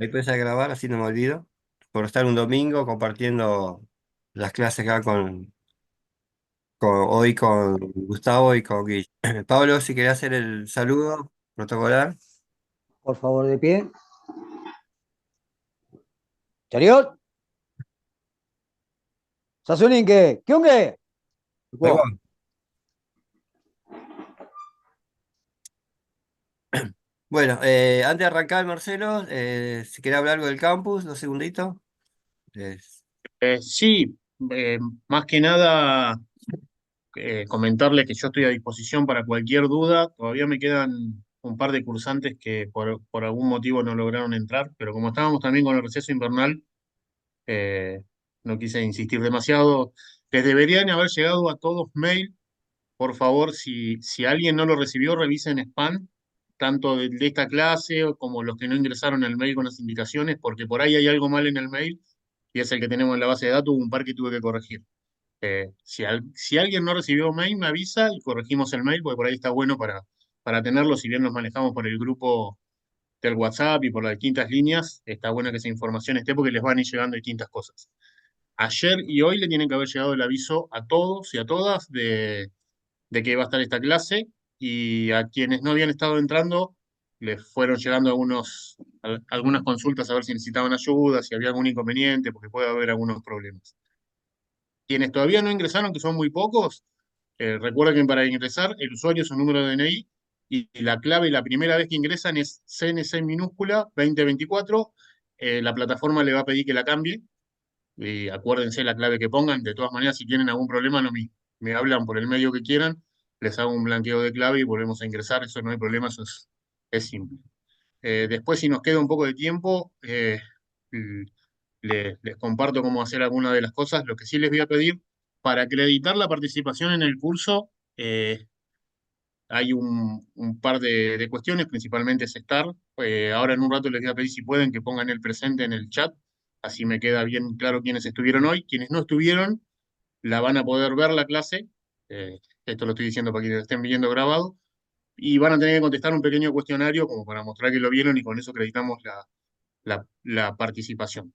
Ahí puedes grabar, así no me olvido. Por estar un domingo compartiendo las clases acá hoy con Gustavo y con Guille. Pablo, si querés hacer el saludo protocolar. Por favor, de pie. Chariot, Sasuninke, ¿qué onda? Ahí va. Bueno, antes de arrancar, Marcelo, si querés hablar algo del campus, 2 segunditos. Eh, Sí, más que nada comentarles que yo estoy a disposición para cualquier duda. Todavía me quedan un par de cursantes que por algún motivo no lograron entrar, pero como estábamos también con el receso invernal, eh, no quise insistir demasiado. Les deberían haber llegado a todos mail. Por favor, si alguien no lo recibió, revisen spam, tanto de esta clase como los que no ingresaron al mail con las indicaciones, porque por ahí hay algo mal en el mail y es el que tenemos en la base de datos, un par que tuve que corregir. Si alguien no recibió mail, me avisa y corregimos el mail, porque por ahí está bueno para tenerlo, si bien nos manejamos por el grupo del WhatsApp y por las distintas líneas, está bueno que esa información esté porque les van a ir llegando distintas cosas. Ayer y hoy le tienen que haber llegado el aviso a todos y a todas de que va a estar esta clase, y a quienes no habían estado entrando les fueron llegando algunas consultas a ver si necesitaban ayuda, si había algún inconveniente, porque puede haber algunos problemas. Quienes todavía no ingresaron, que son muy pocos, recuerden que para ingresar el usuario es un número de DNI y la clave la primera vez que ingresan es CNC minúscula 2024. La plataforma le va a pedir que la cambie y acuérdense la clave que pongan. De todas maneras, si tienen algún problema, no me hablan por el medio que quieran, les hago un blanqueo de clave y volvemos a ingresar. Eso no hay problema, eso es simple. Después, si nos queda un poco de tiempo, les comparto cómo hacer alguna de las cosas. Lo que sí les voy a pedir, para acreditar la participación en el curso, hay un par de cuestiones, principalmente es estar. Ahora en un rato les voy a pedir si pueden que pongan el presente en el chat, así me queda bien claro quiénes estuvieron hoy. Quienes no estuvieron, la van a poder ver la clase. eh, Esto lo estoy diciendo para que lo estén viendo grabado. Y van a tener que contestar un pequeño cuestionario como para mostrar que lo vieron y con eso acreditamos la participación.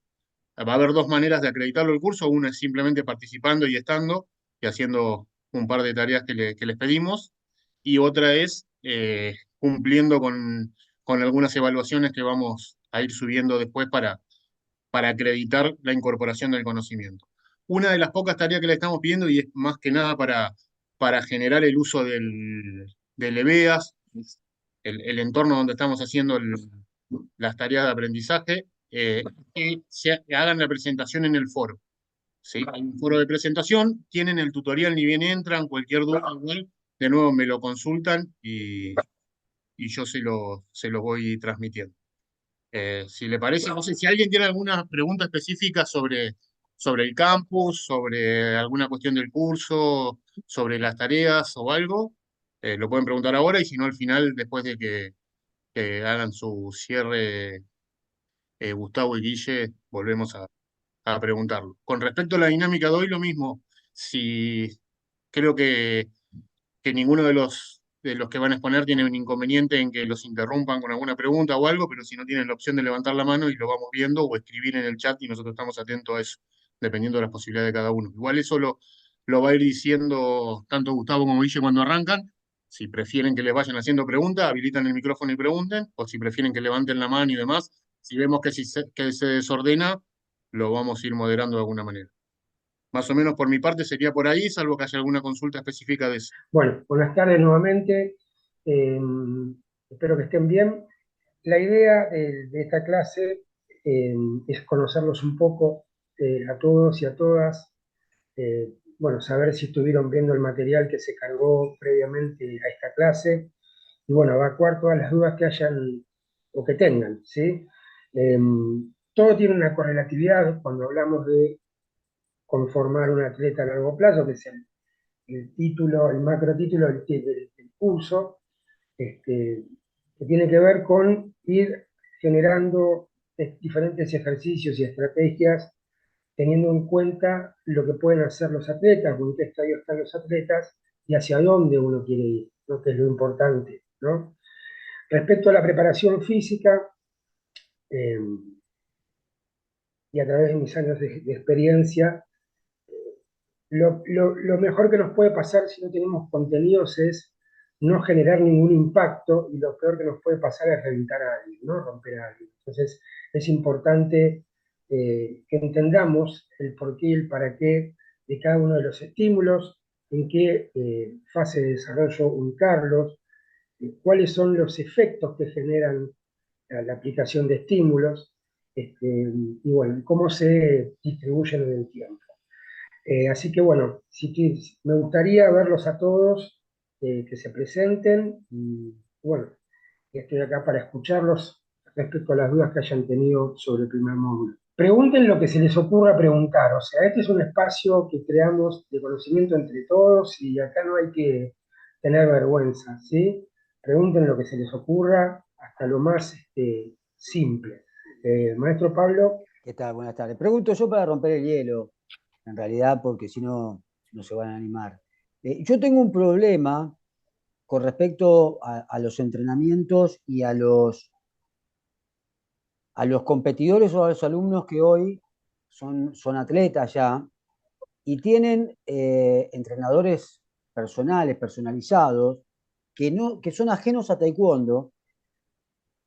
Va a haber dos maneras de acreditarlo el curso. Una es simplemente participando y estando y haciendo un par de tareas que les pedimos. Y otra es cumpliendo con algunas evaluaciones que vamos a ir subiendo después para acreditar la incorporación del conocimiento. Una de las pocas tareas que le estamos pidiendo, y es más que nada para generar el uso del EBEAS, el entorno donde estamos haciendo las tareas de aprendizaje, que hagan la presentación en el foro. ¿Sí? Hay un foro de presentación, tienen el tutorial ni bien entran, cualquier duda igual, de nuevo me lo consultan y yo se los voy transmitiendo. Si le parece, no sé si alguien tiene alguna pregunta específica sobre el campus, sobre alguna cuestión del curso, sobre las tareas o algo, lo pueden preguntar ahora y si no al final, después de que hagan su cierre, Gustavo y Guille, volvemos a preguntarlo. Con respecto a la dinámica de hoy, lo mismo. Si creo que ninguno de los que van a exponer tiene un inconveniente en que los interrumpan con alguna pregunta o algo, pero si no tienen la opción de levantar la mano y lo vamos viendo o escribir en el chat y nosotros estamos atentos a eso, dependiendo de las posibilidades de cada uno. Igual eso lo va a ir diciendo tanto Gustavo como Guille cuando arrancan. Si prefieren que les vayan haciendo preguntas, habilitan el micrófono y pregunten, o si prefieren que levanten la mano y demás, si vemos que se desordena, lo vamos a ir moderando de alguna manera. Más o menos por mi parte sería por ahí, salvo que haya alguna consulta específica de eso. Bueno, buenas tardes nuevamente. Eh, Espero que estén bien. La idea de esta clase es conocerlos un poco a todos y a todas. Bueno, saber si estuvieron viendo el material que se cargó previamente a esta clase. Y bueno, evacuar todas las dudas que hayan o que tengan, ¿sí? Eh, Todo tiene una correlatividad cuando hablamos de conformar un atleta a largo plazo, que es el título, el macro título del curso, que tiene que ver con ir generando diferentes ejercicios y estrategias teniendo en cuenta lo que pueden hacer los atletas, en qué estadio están los atletas y hacia dónde uno quiere ir, ¿no? Que es lo importante, ¿no? Respecto a la preparación física, eh, y a través de mis años de experiencia, lo mejor que nos puede pasar si no tenemos contenidos es no generar ningún impacto, y lo peor que nos puede pasar es reventar a alguien, ¿no? Romper a alguien. Entonces es importante que entendamos el porqué y el para qué de cada uno de los estímulos, en qué fase de desarrollo ubicarlos, cuáles son los efectos que generan la aplicación de estímulos, y bueno, cómo se distribuyen en el tiempo. Así que bueno, me gustaría verlos a todos, que se presenten, y bueno, estoy acá para escucharlos respecto a las dudas que hayan tenido sobre el primer módulo. Pregunten lo que se les ocurra preguntar, o sea, este es un espacio que creamos de conocimiento entre todos y acá no hay que tener vergüenza, ¿sí? Pregunten lo que se les ocurra, hasta lo más simple. Maestro Pablo. ¿Qué tal? Buenas tardes. Pregunto yo para romper el hielo, en realidad, porque si no, no se van a animar. Yo tengo un problema con respecto a los entrenamientos y a los competidores o a los alumnos que hoy son atletas ya y tienen entrenadores personales, personalizados, que son ajenos a Taekwondo,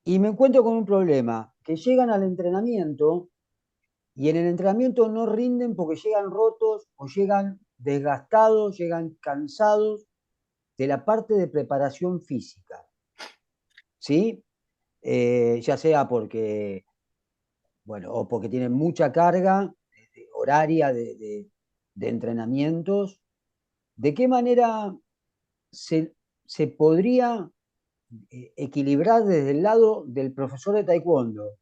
y me encuentro con un problema, que llegan al entrenamiento y en el entrenamiento no rinden porque llegan rotos o llegan desgastados, llegan cansados de la parte de preparación física, ¿sí? Ya sea porque, bueno, o porque tienen mucha carga horaria de entrenamientos. ¿De qué manera se podría equilibrar desde el lado del profesor de taekwondo?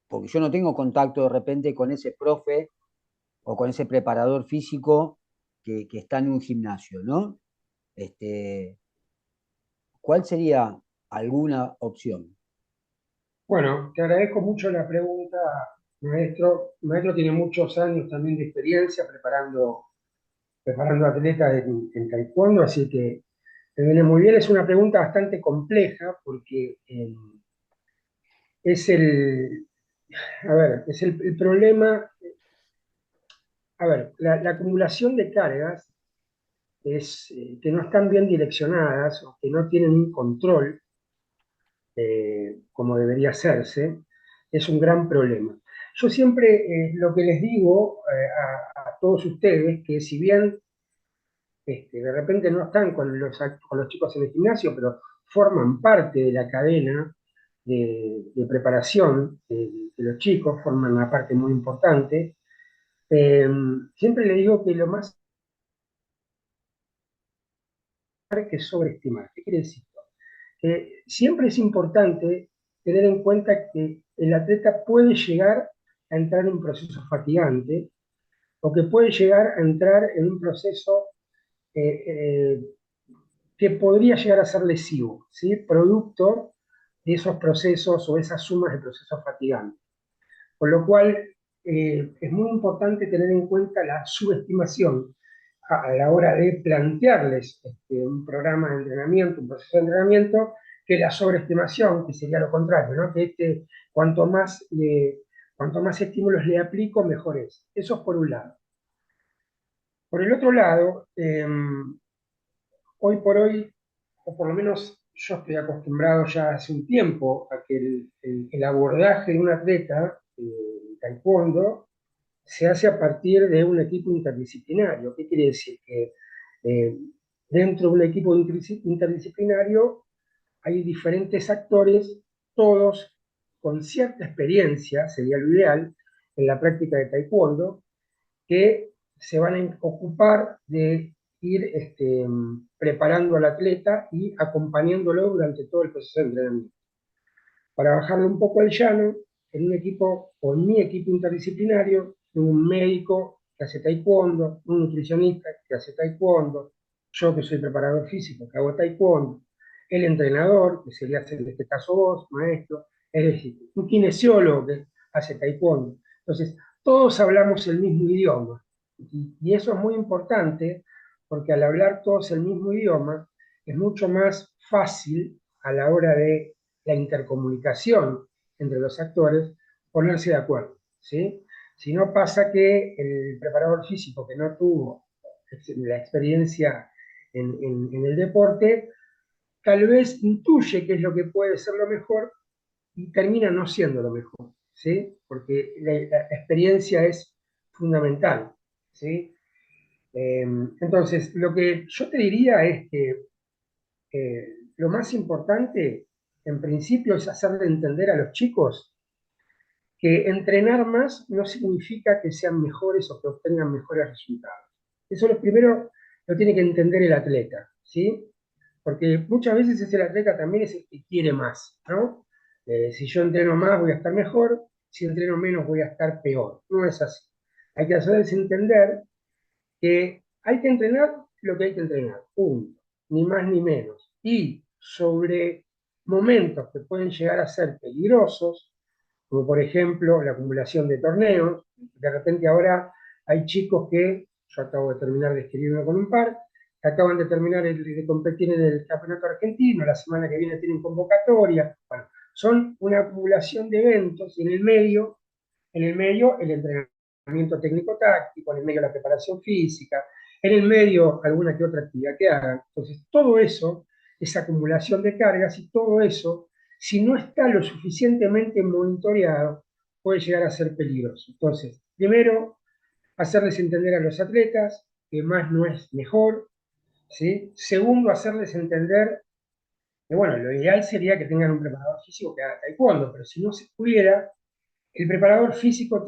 Porque yo no tengo contacto de repente con ese profe o con ese preparador físico que está en un gimnasio, ¿no? Este, ¿Cuál sería alguna opción? Bueno, te agradezco mucho la pregunta, maestro. Maestro tiene muchos años también de experiencia preparando atletas en taekwondo, así que me viene muy bien. Es una pregunta bastante compleja porque es a ver, es el problema. A ver, la acumulación de cargas que no están bien direccionadas o que no tienen un control como debería hacerse, es un gran problema. Yo siempre lo que les digo a todos ustedes, que si bien de repente no están con los chicos en el gimnasio, pero forman parte de la cadena de preparación de los chicos, forman una parte muy importante, siempre les digo que lo más que es sobreestimar. ¿Qué quiere decir? Siempre es importante tener en cuenta que el atleta puede llegar a entrar en un proceso fatigante o que puede llegar a entrar en un proceso eh, eh, que podría llegar a ser lesivo, ¿sí? Producto de esos procesos o esas sumas de procesos fatigantes. Con lo cual, es muy importante tener en cuenta la subestimación a la hora de plantearles un programa de entrenamiento, un proceso de entrenamiento, que la sobreestimación, que sería lo contrario, ¿no? Que cuanto cuanto más estímulos le aplico, mejor es. Eso es por un lado. Por el otro lado, hoy por hoy, o por lo menos yo estoy acostumbrado ya hace un tiempo a que el abordaje de un atleta taekwondo se hace a partir de un equipo interdisciplinario. ¿Qué quiere decir? Que eh, dentro de un equipo interdisciplinario hay diferentes actores, todos con cierta experiencia, sería lo ideal, en la práctica de taekwondo, que se van a ocupar de ir preparando al atleta y acompañándolo durante todo el proceso de entrenamiento. Para bajarlo un poco al llano, en un equipo o en mi equipo interdisciplinario, un médico que hace taekwondo, un nutricionista que hace taekwondo, yo que soy preparador físico que hago taekwondo, el entrenador, que sería en este caso vos, maestro, es decir, un kinesiólogo que hace taekwondo. Entonces, todos hablamos el mismo idioma y eso es muy importante porque al hablar todos el mismo idioma es mucho más fácil a la hora de la intercomunicación entre los actores, ponerse de acuerdo, ¿sí? Si no pasa que el preparador físico que no tuvo la experiencia en el deporte, tal vez intuye qué es lo que puede ser lo mejor y termina no siendo lo mejor, ¿sí? Porque la experiencia es fundamental, ¿sí? Entonces, lo que yo te diría es que lo más importante, en principio, es hacerle entender a los chicos que entrenar más no significa que sean mejores o que obtengan mejores resultados. Eso lo primero lo tiene que entender el atleta, ¿sí? Porque muchas veces es el atleta también es el que quiere más, ¿no? Si yo entreno más voy a estar mejor, si entreno menos voy a estar peor. No es así. Hay que hacerles entender que hay que entrenar lo que hay que entrenar, punto, ni más ni menos. Y sobre momentos que pueden llegar a ser peligrosos, como por ejemplo la acumulación de torneos. De repente ahora hay chicos que, yo acabo de terminar de escribirme con un par, que acaban de terminar de competir en el campeonato argentino, la semana que viene tienen convocatoria. Bueno, son una acumulación de eventos y en el medio el entrenamiento técnico-táctico, en el medio la preparación física, en el medio alguna que otra actividad que hagan. Entonces, todo eso, esa acumulación de cargas y todo eso, si no está lo suficientemente monitoreado, puede llegar a ser peligroso. Entonces, primero, hacerles entender a los atletas que más no es mejor, ¿sí? Segundo, hacerles entender que, bueno, lo ideal sería que tengan un preparador físico que haga taekwondo, pero si no se pudiera, el preparador físico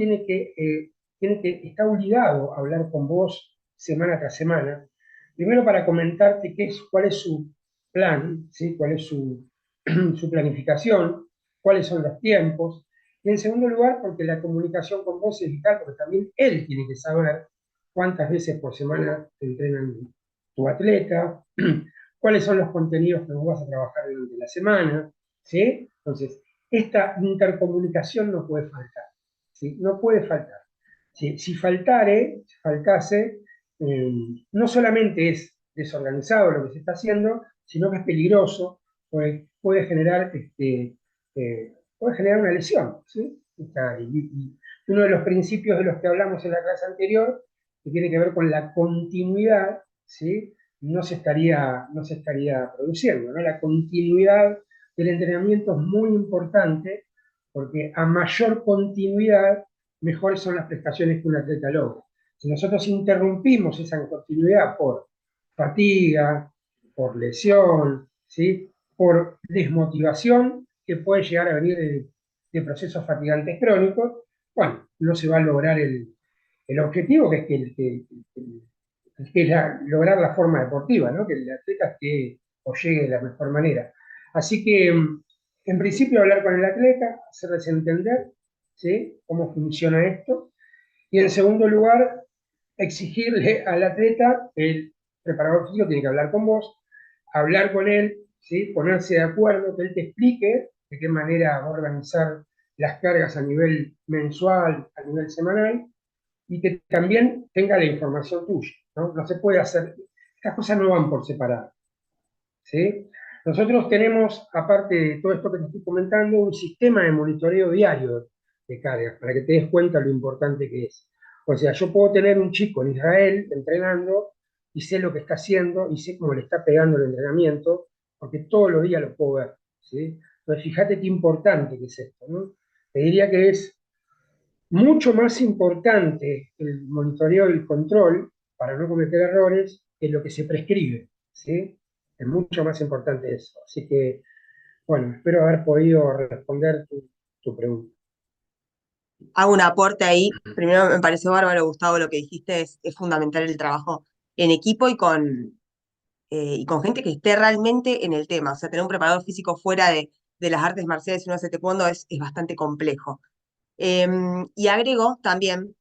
está obligado a hablar con vos semana tras semana, primero para comentarte cuál es su plan, ¿sí? Cuál es su planificación, cuáles son los tiempos, y en segundo lugar porque la comunicación con vos es vital, porque también él tiene que saber cuántas veces por semana te entrenan tu atleta, cuáles son los contenidos que vos vas a trabajar durante la semana, ¿sí? Entonces, esta intercomunicación no puede faltar, ¿sí? No puede faltar. Si faltase, no solamente es desorganizado lo que se está haciendo, sino que es peligroso, pues puede generar una lesión, ¿sí? Y uno de los principios de los que hablamos en la clase anterior, que tiene que ver con la continuidad, ¿sí? No se estaría produciendo, ¿no? La continuidad del entrenamiento es muy importante porque a mayor continuidad, mejores son las prestaciones que un atleta logra. Si nosotros interrumpimos esa continuidad por fatiga, por lesión, ¿sí? Por desmotivación, que puede llegar a venir de procesos fatigantes crónicos, bueno, no se va a lograr el objetivo, que es lograr la forma deportiva, ¿no? Que el atleta esté o llegue de la mejor manera. Así que, en principio, hablar con el atleta, hacerles entender, ¿sí? Cómo funciona esto. Y en segundo lugar, exigirle al atleta, el preparador físico tiene que hablar con vos, hablar con él, ¿sí? Ponerse de acuerdo, que él te explique de qué manera va a organizar las cargas a nivel mensual, a nivel semanal, y que también tenga la información tuya, ¿no? No se puede hacer, estas cosas no van por separado, ¿sí? Nosotros tenemos, aparte de todo esto que te estoy comentando, un sistema de monitoreo diario de cargas, para que te des cuenta lo importante que es. O sea, yo puedo tener un chico en Israel entrenando y sé lo que está haciendo y sé cómo le está pegando el entrenamiento, porque todos los días lo puedo ver, ¿sí? Entonces, fíjate qué importante que es esto, ¿no? Te diría que es mucho más importante el monitoreo y el control para no cometer errores que lo que se prescribe, ¿sí? Es mucho más importante eso. Así que, bueno, espero haber podido responder tu pregunta. Hago un aporte ahí. Primero me pareció bárbaro, Gustavo, lo que dijiste es fundamental el trabajo en equipo y con gente que esté realmente en el tema. O sea, tener un preparador físico fuera de las artes marciales y no hace taekwondo es bastante complejo. Y agrego también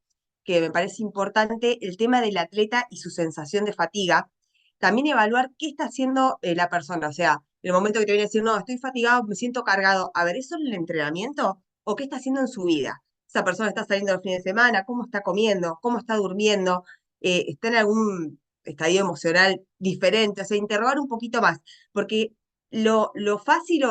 que me parece importante el tema del atleta y su sensación de fatiga. También evaluar qué está haciendo la persona. O sea, en el momento que te viene a decir, no, estoy fatigado, me siento cargado. A ver, ¿eso es el entrenamiento? ¿O qué está haciendo en su vida? Esa persona está saliendo los fines de semana, cómo está comiendo, cómo está durmiendo, está en algún estadio emocional diferente. O sea, interrogar un poquito más. Porque lo fácil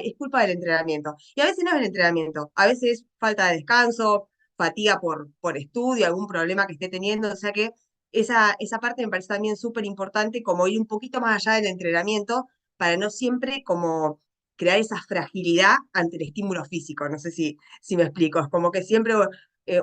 es culpa del entrenamiento. Y a veces no es el entrenamiento, a veces es falta de descanso, fatiga por estudio, algún problema que esté teniendo, o sea que esa parte me parece también súper importante, como ir un poquito más allá del entrenamiento, para no siempre como crear esa fragilidad ante el estímulo físico, no sé si me explico, es como que siempre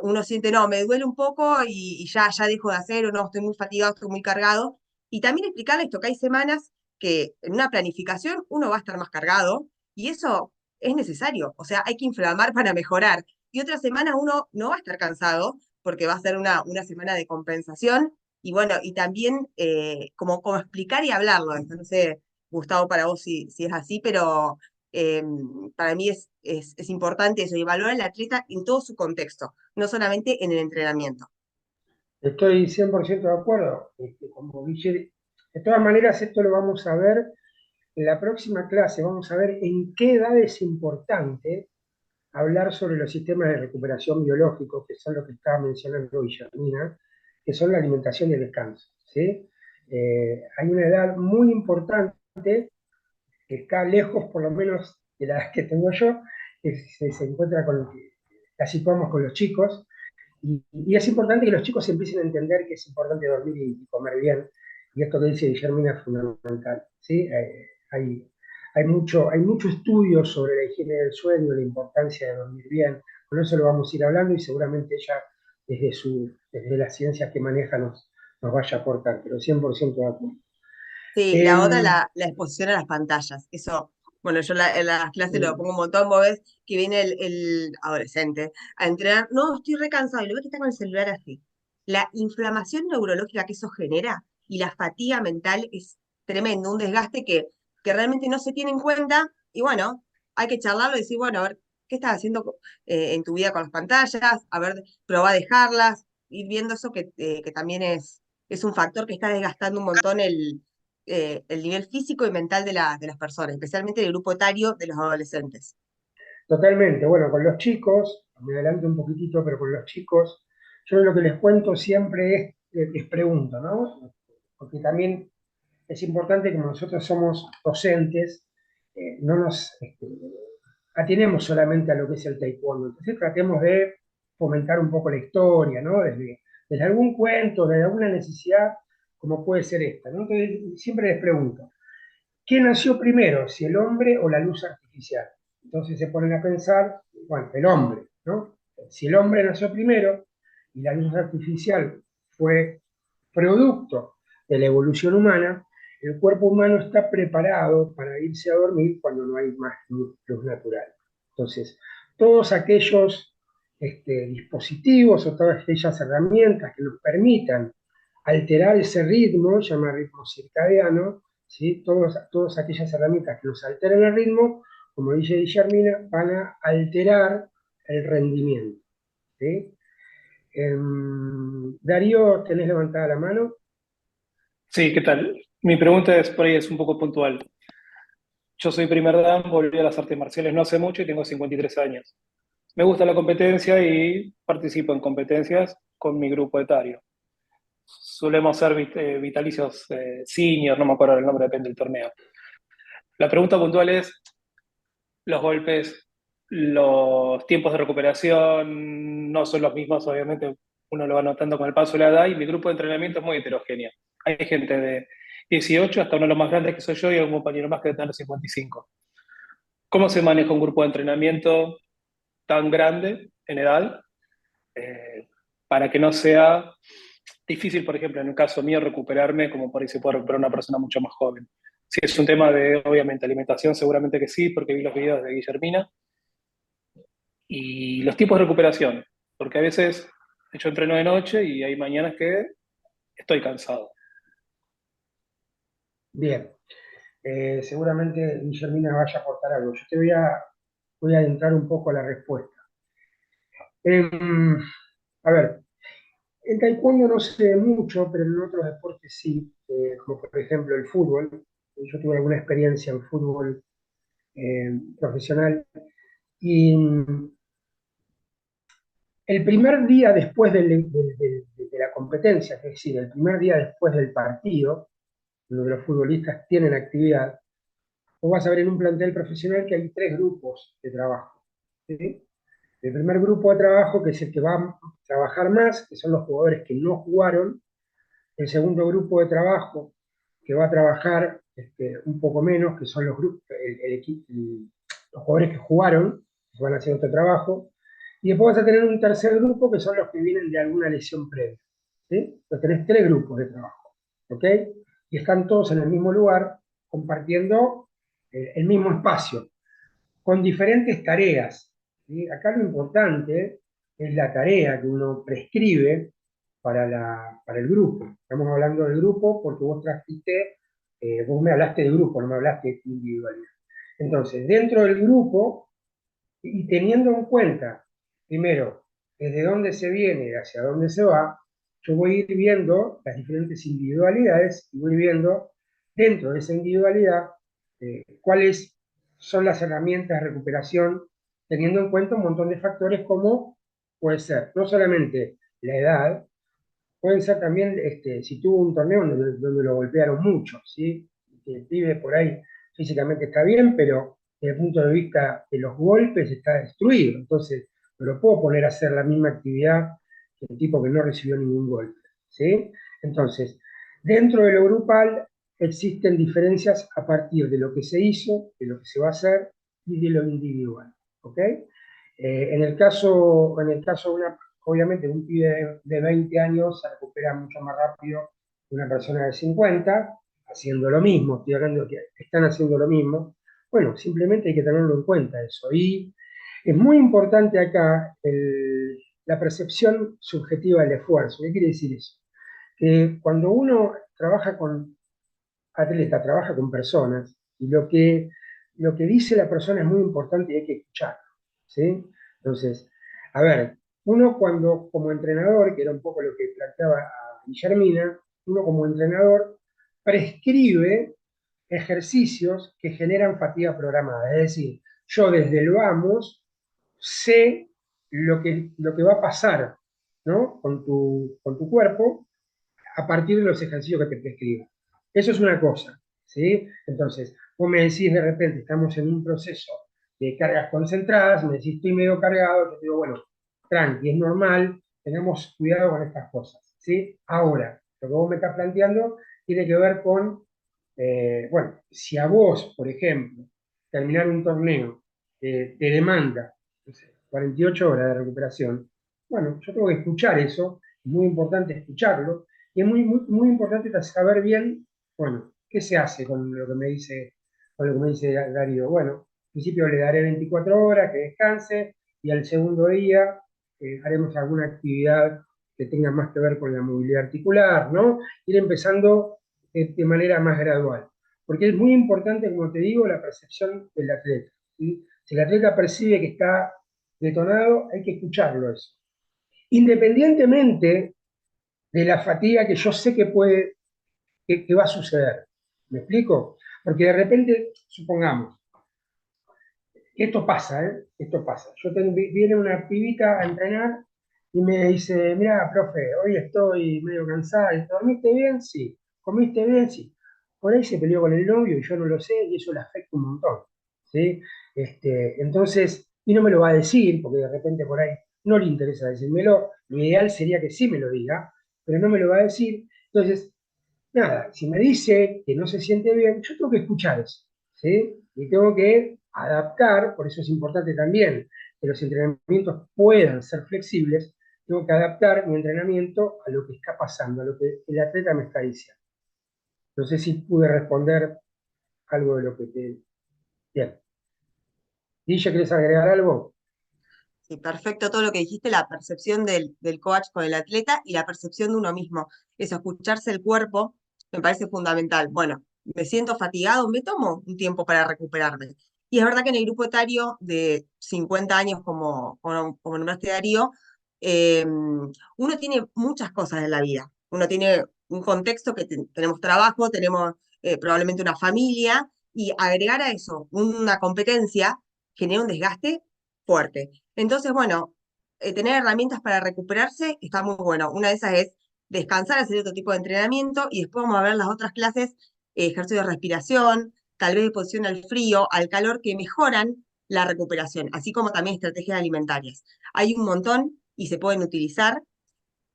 uno siente, no, me duele un poco y ya dejo de hacer, o no, estoy muy fatigado, estoy muy cargado, y también explicarle esto, que hay semanas que en una planificación uno va a estar más cargado, y eso es necesario, o sea, hay que inflamar para mejorar, y otras semanas uno no va a estar cansado, porque va a ser una semana de compensación, y bueno, y también como explicar y hablarlo, esto, no sé, Gustavo, para vos si es así, pero eh, para mí es importante eso, y evaluar al atleta en todo su contexto, no solamente en el entrenamiento. Estoy 100% de acuerdo. Como dije, de todas maneras, esto lo vamos a ver en la próxima clase. Vamos a ver en qué edad es importante hablar sobre los sistemas de recuperación biológicos, que son lo que estaba mencionando Guillermina, que son la alimentación y el descanso. ¿Sí? Hay una edad muy importante que está lejos, por lo menos, de la edad que tengo yo, que se encuentra la situamos con los chicos, y es importante que los chicos empiecen a entender que es importante dormir y comer bien, y esto que dice Guillermina es fundamental. ¿Sí? Hay mucho estudio sobre la higiene del sueño, la importancia de dormir bien, con eso lo vamos a ir hablando y seguramente ella, desde las ciencias que maneja, nos vaya a aportar, pero 100% de acuerdo. Sí, y la otra, Em, la exposición a las pantallas. Eso, bueno, yo en las clases lo em, pongo un montón, vos ves que viene el adolescente a entrenar, no, estoy recansado, y lo ves que está con el celular así. La inflamación neurológica que eso genera y la fatiga mental es tremendo, un desgaste que realmente no se tiene en cuenta, y bueno, hay que charlarlo y decir, bueno, a ver, ¿qué estás haciendo en tu vida con las pantallas? A ver, probá a dejarlas, ir viendo eso que también es un factor que está desgastando un montón el nivel físico y mental de las personas, especialmente del grupo etario de los adolescentes. Totalmente. Bueno, con los chicos, me adelanto un poquitito, pero con los chicos, yo lo que les cuento siempre les pregunto, ¿no? Porque también es importante, como nosotros somos docentes, no nos atenemos solamente a lo que es el taekwondo. Entonces tratemos de fomentar un poco la historia, ¿no? Desde algún cuento, desde alguna necesidad, como puede ser esta, ¿no? Entonces siempre les pregunto, ¿qué nació primero, si el hombre o la luz artificial? Entonces se ponen a pensar, bueno, el hombre, ¿no? Si el hombre nació primero y la luz artificial fue producto de la evolución humana, el cuerpo humano está preparado para irse a dormir cuando no hay más luz natural. Entonces, todos aquellos dispositivos o todas aquellas herramientas que nos permitan alterar ese ritmo, llama ritmo circadiano, ¿sí? Todas aquellas herramientas que nos alteran el ritmo, como dice Guillermina, van a alterar el rendimiento. ¿Sí? Darío, ¿tenés levantada la mano? Sí, ¿qué tal? Mi pregunta es por ahí es un poco puntual. Yo soy primer dan, volví a las artes marciales no hace mucho y tengo 53 años. Me gusta la competencia y participo en competencias con mi grupo etario. Solemos ser vitalicios senior, no me acuerdo el nombre, depende del torneo. La pregunta puntual es, los golpes, los tiempos de recuperación no son los mismos, obviamente uno lo va notando con el paso de la edad y mi grupo de entrenamiento es muy heterogéneo. Hay gente de 18 hasta uno de los más grandes que soy yo y un compañero más que debe tener 55. ¿Cómo se maneja un grupo de entrenamiento tan grande en edad para que no sea difícil, por ejemplo, en el caso mío, recuperarme como por ahí se puede recuperar una persona mucho más joven? Si es un tema de, obviamente, alimentación, seguramente que sí, porque vi los videos de Guillermina, y los tipos de recuperación, porque a veces yo entreno de noche y hay mañanas que estoy cansado. Bien. Seguramente Guillermina vaya a aportar algo. Yo voy a adentrar un poco a la respuesta. A ver, en taekwondo no sé mucho, pero en otros deportes sí, como por ejemplo el fútbol. Yo tuve alguna experiencia en fútbol profesional y el primer día después de la competencia, es decir, el primer día después del partido, donde los futbolistas tienen actividad, vos vas a ver en un plantel profesional que hay tres grupos de trabajo. ¿Sí? El primer grupo de trabajo, que es el que va a trabajar más, que son los jugadores que no jugaron. El segundo grupo de trabajo, que va a trabajar un poco menos, que son los grupos, los jugadores que jugaron, que van a hacer otro trabajo. Y después vas a tener un tercer grupo, que son los que vienen de alguna lesión previa. ¿Sí? Entonces tenés 3 grupos de trabajo. ¿Ok? Y están todos en el mismo lugar, compartiendo el mismo espacio, con diferentes tareas. ¿Sí? Acá lo importante es la tarea que uno prescribe para el grupo. Estamos hablando del grupo porque vos trajiste, vos me hablaste de grupo, no me hablaste de individualidad. Entonces, dentro del grupo, y teniendo en cuenta, primero, desde dónde se viene y hacia dónde se va, yo voy a ir viendo las diferentes individualidades y voy viendo dentro de esa individualidad cuáles son las herramientas de recuperación, teniendo en cuenta un montón de factores como puede ser no solamente la edad, pueden ser también si tuvo un torneo donde lo golpearon mucho, ¿sí? Que el pibe por ahí físicamente está bien, pero desde el punto de vista de los golpes está destruido. Entonces, no lo puedo poner a hacer la misma actividad que el tipo que no recibió ningún golpe, ¿sí? Entonces, dentro de lo grupal existen diferencias a partir de lo que se hizo, de lo que se va a hacer y de lo individual, ¿ok? En el caso de obviamente un pibe de 20 años se recupera mucho más rápido que una persona de 50, haciendo lo mismo, estoy hablando de que están haciendo lo mismo. Bueno, simplemente hay que tenerlo en cuenta eso. Y es muy importante acá la percepción subjetiva del esfuerzo. ¿Qué quiere decir eso? Que cuando uno trabaja con atleta, trabaja con personas, y lo que dice la persona es muy importante y hay que escucharlo, ¿sí? Entonces, a ver, uno cuando como entrenador, que era un poco lo que planteaba a Guillermina, uno como entrenador prescribe ejercicios que generan fatiga programada. Es decir, yo desde el vamos sé lo que va a pasar, ¿no? con tu cuerpo a partir de los ejercicios que te prescribo. Eso es una cosa, ¿sí? Entonces, vos me decís de repente, estamos en un proceso de cargas concentradas, me decís, estoy medio cargado, yo te digo, bueno, tranqui, es normal, tengamos cuidado con estas cosas, ¿sí? Ahora, lo que vos me estás planteando tiene que ver con, bueno, si a vos, por ejemplo, terminar un torneo te demanda, no sé, 48 horas de recuperación, bueno, yo tengo que escuchar eso, es muy importante escucharlo, y es muy, muy, muy importante saber bien, bueno, qué se hace con lo que me dice Darío. Bueno, al principio le daré 24 horas, que descanse, y al segundo día haremos alguna actividad que tenga más que ver con la movilidad articular, ¿no? Ir empezando de manera más gradual. Porque es muy importante, como te digo, la percepción del atleta, ¿sí? Si el atleta percibe que está detonado, hay que escucharlo eso. Independientemente de la fatiga que yo sé que va a suceder. ¿Me explico? Porque de repente, supongamos, esto pasa, ¿eh? Esto pasa. Viene una pibita a entrenar y me dice, mira, profe, hoy estoy medio cansada. ¿Dormiste bien? Sí. ¿Comiste bien? Sí. Por ahí se peleó con el novio y yo no lo sé y eso le afecta un montón, ¿sí? Entonces, y no me lo va a decir, porque de repente por ahí no le interesa decírmelo. Lo ideal sería que sí me lo diga, pero no me lo va a decir. Entonces, nada, si me dice que no se siente bien, yo tengo que escuchar eso, ¿sí? Y tengo que adaptar, por eso es importante también que los entrenamientos puedan ser flexibles, tengo que adaptar mi entrenamiento a lo que está pasando, a lo que el atleta me está diciendo. No sé si pude responder algo de lo que te... Bien. Guille, ¿querés agregar algo? Sí, perfecto todo lo que dijiste, la percepción del coach con el atleta y la percepción de uno mismo. Eso, escucharse el cuerpo, me parece fundamental. Bueno, me siento fatigado, me tomo un tiempo para recuperarme. Y es verdad que en el grupo etario de 50 años, como nombraste Darío, uno tiene muchas cosas en la vida. Uno tiene un contexto que tenemos trabajo, tenemos probablemente una familia, y agregar a eso una competencia genera un desgaste fuerte. Entonces, bueno, tener herramientas para recuperarse está muy bueno. Una de esas es descansar, hacer otro tipo de entrenamiento y después vamos a ver las otras clases, ejercicios de respiración, tal vez de posición al frío, al calor, que mejoran la recuperación, así como también estrategias alimentarias. Hay un montón y se pueden utilizar,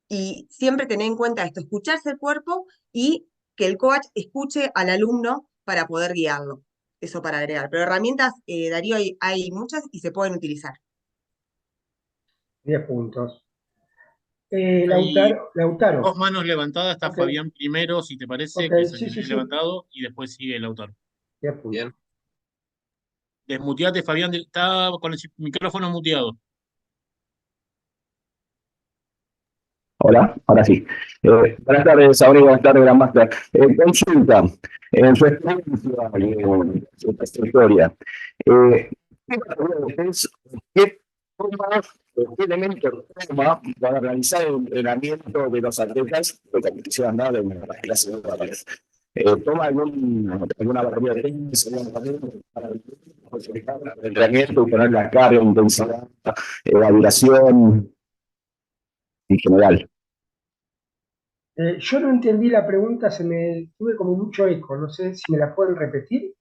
y siempre tener en cuenta esto, escucharse el cuerpo y que el coach escuche al alumno para poder guiarlo. Eso para agregar. Pero herramientas, Darío, hay muchas y se pueden utilizar. 10 puntos. Hay Lautaro. dos manos levantadas, está Ok, Fabián primero, si te parece, ok, que es el sí, que sí, tiene sí. levantado, y después sigue Lautaro. 10 puntos. Bien. Desmuteate, Fabián, está con el micrófono muteado. Hola, ahora sí. Buenas tardes, Sabrina, buenas tardes, Grandmaster. Consulta, en su experiencia, en su trayectoria, ¿qué formas o qué elementos toma para realizar el entrenamiento de los atletas de competición, ¿no? De las clases de valores? ¿Toma alguna barrera de tenis, alguna barrera para el entrenamiento y poner la carga, intensidad, la duración en general? Yo no entendí la pregunta, tuve como mucho eco, no sé si me la pueden repetir.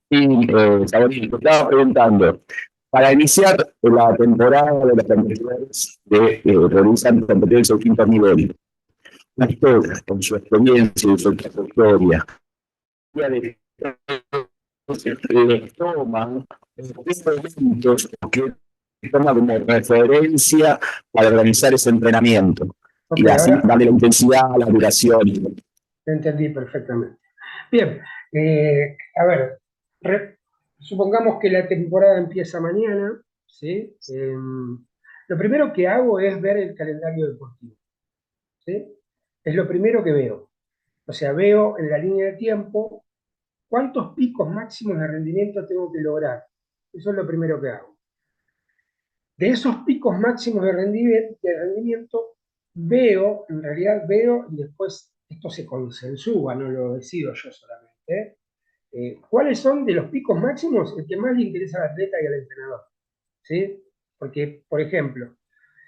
Y, Sabrina, te estaba preguntando, para iniciar la temporada de las competiciones de realizar competencias de quinto nivel, usted, con su experiencia y su trayectoria, toma elementos que toma como referencia para organizar ese entrenamiento Ok, y así ahora darle la intensidad, la duración. lo entendí perfectamente. Bien, a ver, supongamos que la temporada empieza mañana, ¿sí? Lo primero que hago es ver el calendario deportivo, ¿sí? Es lo primero que veo. O sea, veo en la línea de tiempo cuántos picos máximos de rendimiento tengo que lograr. Eso es lo primero que hago. De esos picos máximos de rendimiento veo, en realidad veo, y después esto se consensúa, no lo decido yo solamente, ¿cuáles son de los picos máximos el que más le interesa al atleta y al entrenador? ¿Sí? Porque, por ejemplo,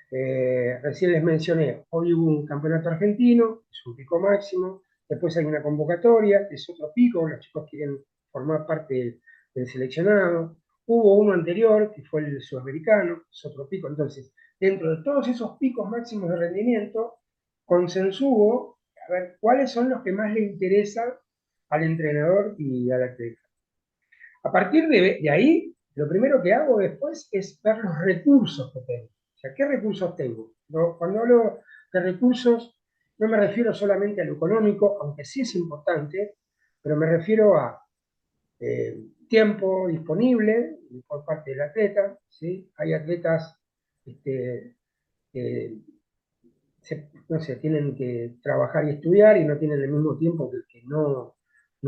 recién les mencioné, hoy hubo un campeonato argentino, es un pico máximo, después hay una convocatoria, es otro pico, los chicos quieren formar parte del seleccionado, hubo uno anterior, que fue el sudamericano, es otro pico, entonces, dentro de todos esos picos máximos de rendimiento, consensúo a ver cuáles son los que más le interesan al entrenador y al atleta. A partir de ahí, lo primero que hago después es ver los recursos que tengo. O sea, ¿qué recursos tengo? Cuando hablo de recursos, no me refiero solamente a lo económico, aunque sí es importante, pero me refiero a tiempo disponible por parte del atleta, ¿sí? Hay atletas que no sé, tienen que trabajar y estudiar y no tienen el mismo tiempo que el que no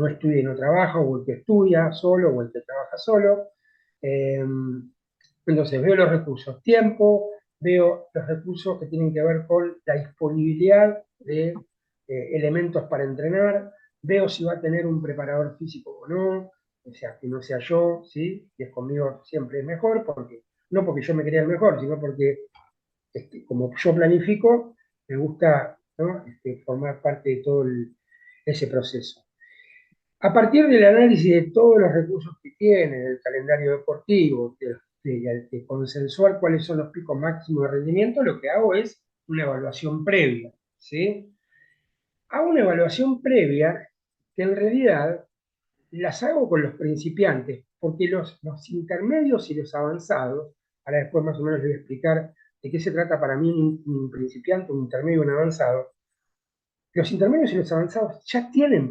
estudia y no trabaja, o el que estudia solo, o el que trabaja solo. Eh, entonces veo los recursos, tiempo, veo los recursos que tienen que ver con la disponibilidad de elementos para entrenar, veo si va a tener un preparador físico o no, o sea, que no sea yo, ¿sí? Que es conmigo siempre es mejor, porque, no porque yo me crea el mejor, sino porque como yo planifico, me gusta, ¿no? Formar parte de todo ese proceso. A partir del análisis de todos los recursos que tiene, del calendario deportivo, de consensuar cuáles son los picos máximos de rendimiento, lo que hago es una evaluación previa, ¿sí? Hago una evaluación previa que en realidad las hago con los principiantes, porque los intermedios y los avanzados, ahora después más o menos les voy a explicar de qué se trata para mí un principiante, un intermedio y un avanzado. Los intermedios y los avanzados ya tienen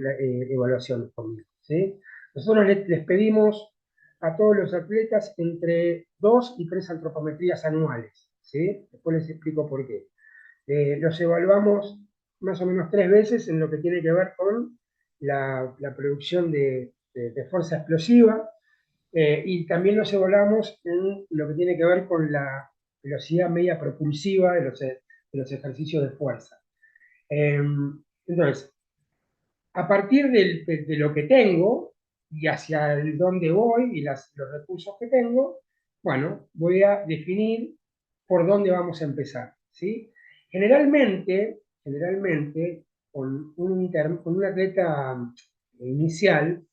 evaluaciones conmigo, ¿sí? Nosotros les pedimos a todos los atletas entre 2 y 3 antropometrías anuales, ¿sí? Después les explico por qué. Los evaluamos más o menos 3 veces en lo que tiene que ver con la producción de fuerza explosiva, y también los evaluamos en lo que tiene que ver con la velocidad media propulsiva de los ejercicios de fuerza. Entonces, a partir de lo que tengo y hacia el dónde voy y los recursos que tengo, bueno, voy a definir por dónde vamos a empezar, ¿sí? Generalmente, con un atleta inicial,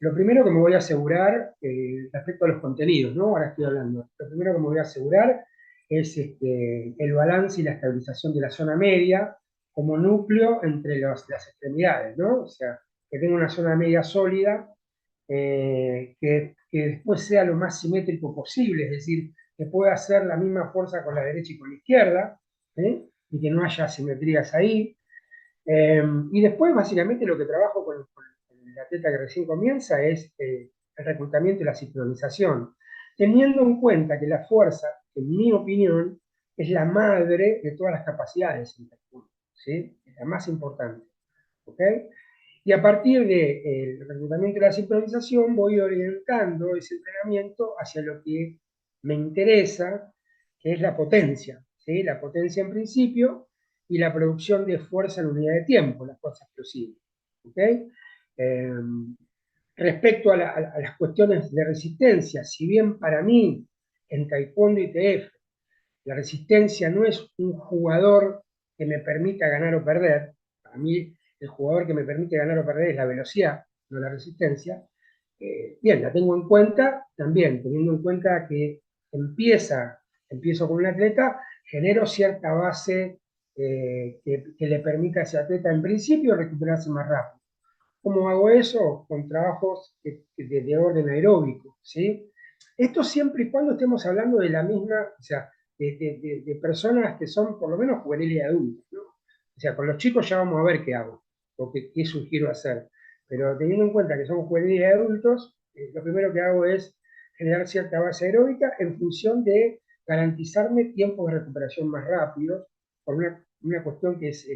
Lo primero que me voy a asegurar, respecto a los contenidos, ¿no? Ahora estoy hablando. Lo primero que me voy a asegurar es el balance y la estabilización de la zona media como núcleo entre las extremidades, ¿no? O sea, que tenga una zona media sólida, que después sea lo más simétrico posible, es decir, que pueda hacer la misma fuerza con la derecha y con la izquierda, ¿eh? Y que no haya asimetrías ahí. Y después, básicamente, lo que trabajo con el atleta que recién comienza es el reclutamiento y la sincronización, teniendo en cuenta que la fuerza, en mi opinión, es la madre de todas las capacidades en taekwondo, ¿sí? Es la más importante, ¿ok? Y a partir del reclutamiento y la sincronización voy orientando ese entrenamiento hacia lo que me interesa, que es la potencia, ¿sí? La potencia en principio y la producción de fuerza en unidad de tiempo, la fuerza explosiva, ¿ok? Eh, Respecto a las cuestiones de resistencia, si bien para mí en Taekwondo ITF la resistencia no es un jugador que me permita ganar o perder, para mí el jugador que me permite ganar o perder es la velocidad, no la resistencia. Bien, la tengo en cuenta, también teniendo en cuenta que empiezo con un atleta, genero cierta base que le permita a ese atleta en principio recuperarse más rápido. ¿Cómo hago eso? Con trabajos de orden aeróbico, ¿sí? Esto siempre y cuando estemos hablando de la misma, o sea, de personas que son por lo menos juveniles y adultos, ¿no? O sea, con los chicos ya vamos a ver qué hago, o qué sugiero hacer. Pero teniendo en cuenta que son juveniles y adultos, lo primero que hago es generar cierta base aeróbica en función de garantizarme tiempos de recuperación más rápidos, por una cuestión que es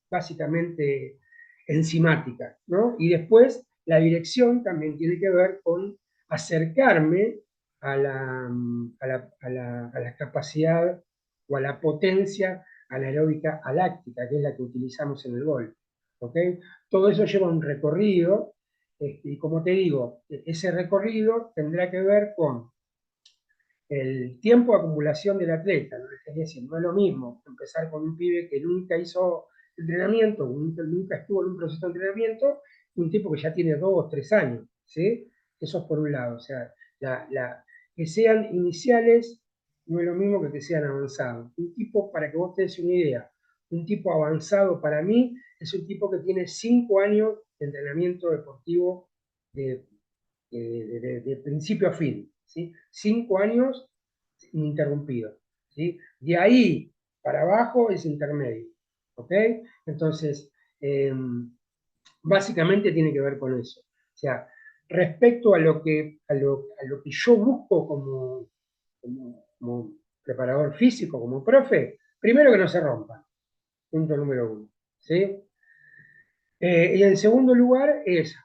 básicamente enzimática, ¿no? Y después la dirección también tiene que ver con acercarme a la capacidad o a la potencia anaeróbica aláctica, que es la que utilizamos en el golf, ¿ok? Todo eso lleva un recorrido, y como te digo, ese recorrido tendrá que ver con el tiempo de acumulación del atleta, ¿no? Es decir, no es lo mismo empezar con un pibe que nunca hizo entrenamiento, nunca estuvo en un proceso de entrenamiento, que un tipo que ya tiene 2 o 3 años, ¿sí? Eso es por un lado, o sea, que sean iniciales no es lo mismo que sean avanzados. Un tipo, para que vos te des una idea, un tipo avanzado para mí es un tipo que tiene 5 años de entrenamiento deportivo de, de principio a fin, ¿sí? 5 años ininterrumpidos, ¿sí? De ahí para abajo es intermedio, ¿ok? Entonces, básicamente tiene que ver con eso. O sea, respecto a lo que yo busco como preparador físico, como profe, primero que no se rompa, punto número 1, ¿sí? Y en segundo lugar es,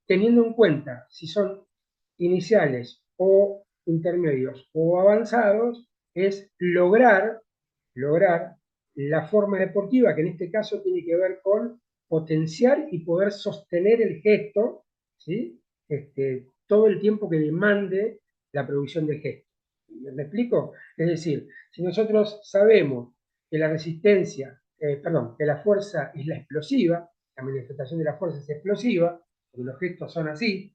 teniendo en cuenta si son iniciales o intermedios o avanzados, es lograr la forma deportiva, que en este caso tiene que ver con potenciar y poder sostener el gesto, ¿sí? Todo el tiempo que demande la producción del gesto. ¿Me explico? Es decir, si nosotros sabemos que la resistencia, perdón, que la fuerza es la explosiva, la manifestación de la fuerza es explosiva, porque los gestos son así,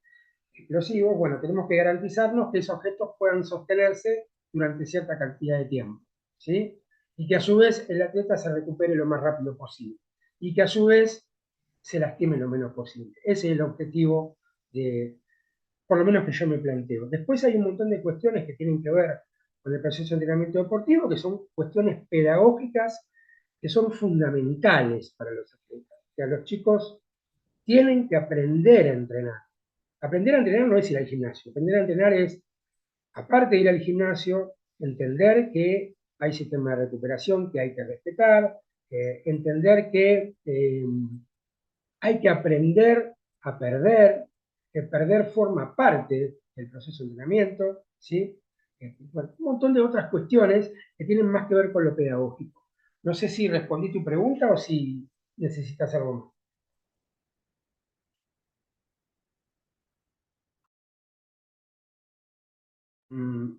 explosivos, bueno, tenemos que garantizarnos que esos gestos puedan sostenerse durante cierta cantidad de tiempo, ¿sí? Y que a su vez el atleta se recupere lo más rápido posible. Y que a su vez se lastime lo menos posible. Ese es el objetivo por lo menos que yo me planteo. Después hay un montón de cuestiones que tienen que ver con el proceso de entrenamiento deportivo, que son cuestiones pedagógicas que son fundamentales para los atletas. O sea, los chicos tienen que aprender a entrenar. Aprender a entrenar no es ir al gimnasio. Aprender a entrenar es, aparte de ir al gimnasio, entender que hay sistemas de recuperación que hay que respetar, entender que hay que aprender a perder, que perder forma parte del proceso de entrenamiento, ¿sí? Bueno, un montón de otras cuestiones que tienen más que ver con lo pedagógico. No sé si respondí tu pregunta o si necesitas algo más.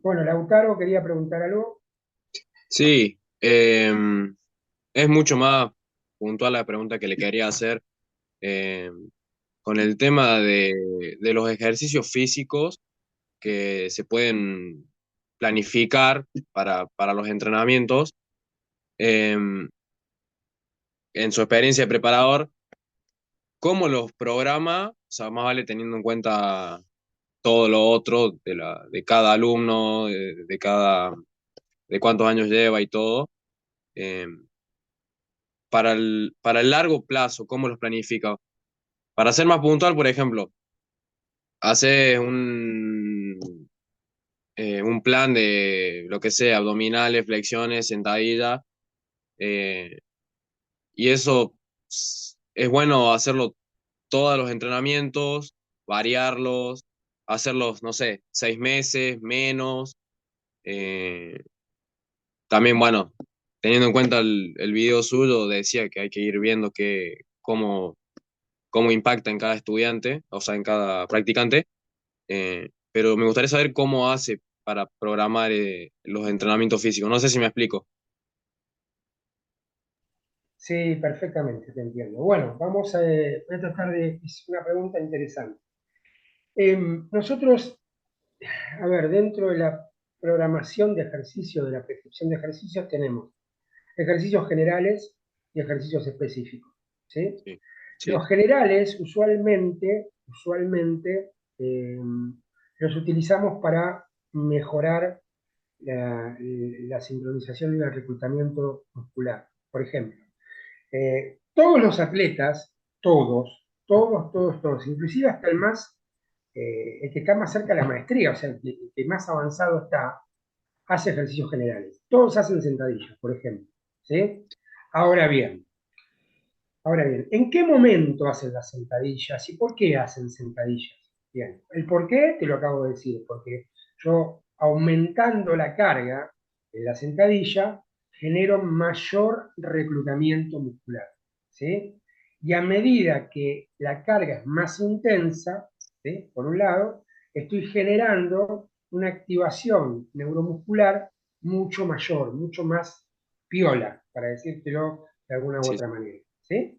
Bueno, Lautaro quería preguntar algo. Sí, es mucho más puntual la pregunta que le quería hacer. con el tema de los ejercicios físicos que se pueden planificar para los entrenamientos. em, en su experiencia de preparador, ¿cómo los programa? O sea, más vale teniendo en cuenta todo lo otro de cada alumno, de cuántos años lleva y todo. em, para el largo plazo, ¿cómo los planifica? Para ser más puntual, por ejemplo, hace un plan de lo que sea, abdominales, flexiones, sentadilla, eh, y eso es bueno hacerlo todos los entrenamientos, variarlos, hacerlos, no sé, 6 meses, menos. eh, También, bueno, teniendo en cuenta el video suyo, decía que hay que ir viendo cómo impacta en cada estudiante, o sea, en cada practicante. Pero me gustaría saber cómo hace para programar los entrenamientos físicos. No sé si me explico. Sí, perfectamente, te entiendo. Bueno, voy a tratar de... Es una pregunta interesante. Nosotros, a ver, dentro de la programación de ejercicio, de la prescripción de ejercicios, tenemos ejercicios generales y ejercicios específicos, ¿sí? Sí, sí, Los generales, usualmente los utilizamos para mejorar la sincronización y el reclutamiento muscular. Por ejemplo, todos los atletas, todos, inclusive hasta el que está más cerca de la maestría, o sea, el que más avanzado está, hace ejercicios generales. Todos hacen sentadillas, por ejemplo, ¿sí? Ahora bien, Ahora bien, ¿en qué momento hacen las sentadillas y por qué hacen sentadillas? Bien, el por qué te lo acabo de decir, porque yo aumentando la carga en la sentadilla genero mayor reclutamiento muscular, ¿sí? Y a medida que la carga es más intensa, ¿sí? Por un lado, estoy generando una activación neuromuscular mucho mayor, mucho más piola, para decírtelo de alguna u sí, otra manera. ¿Sí?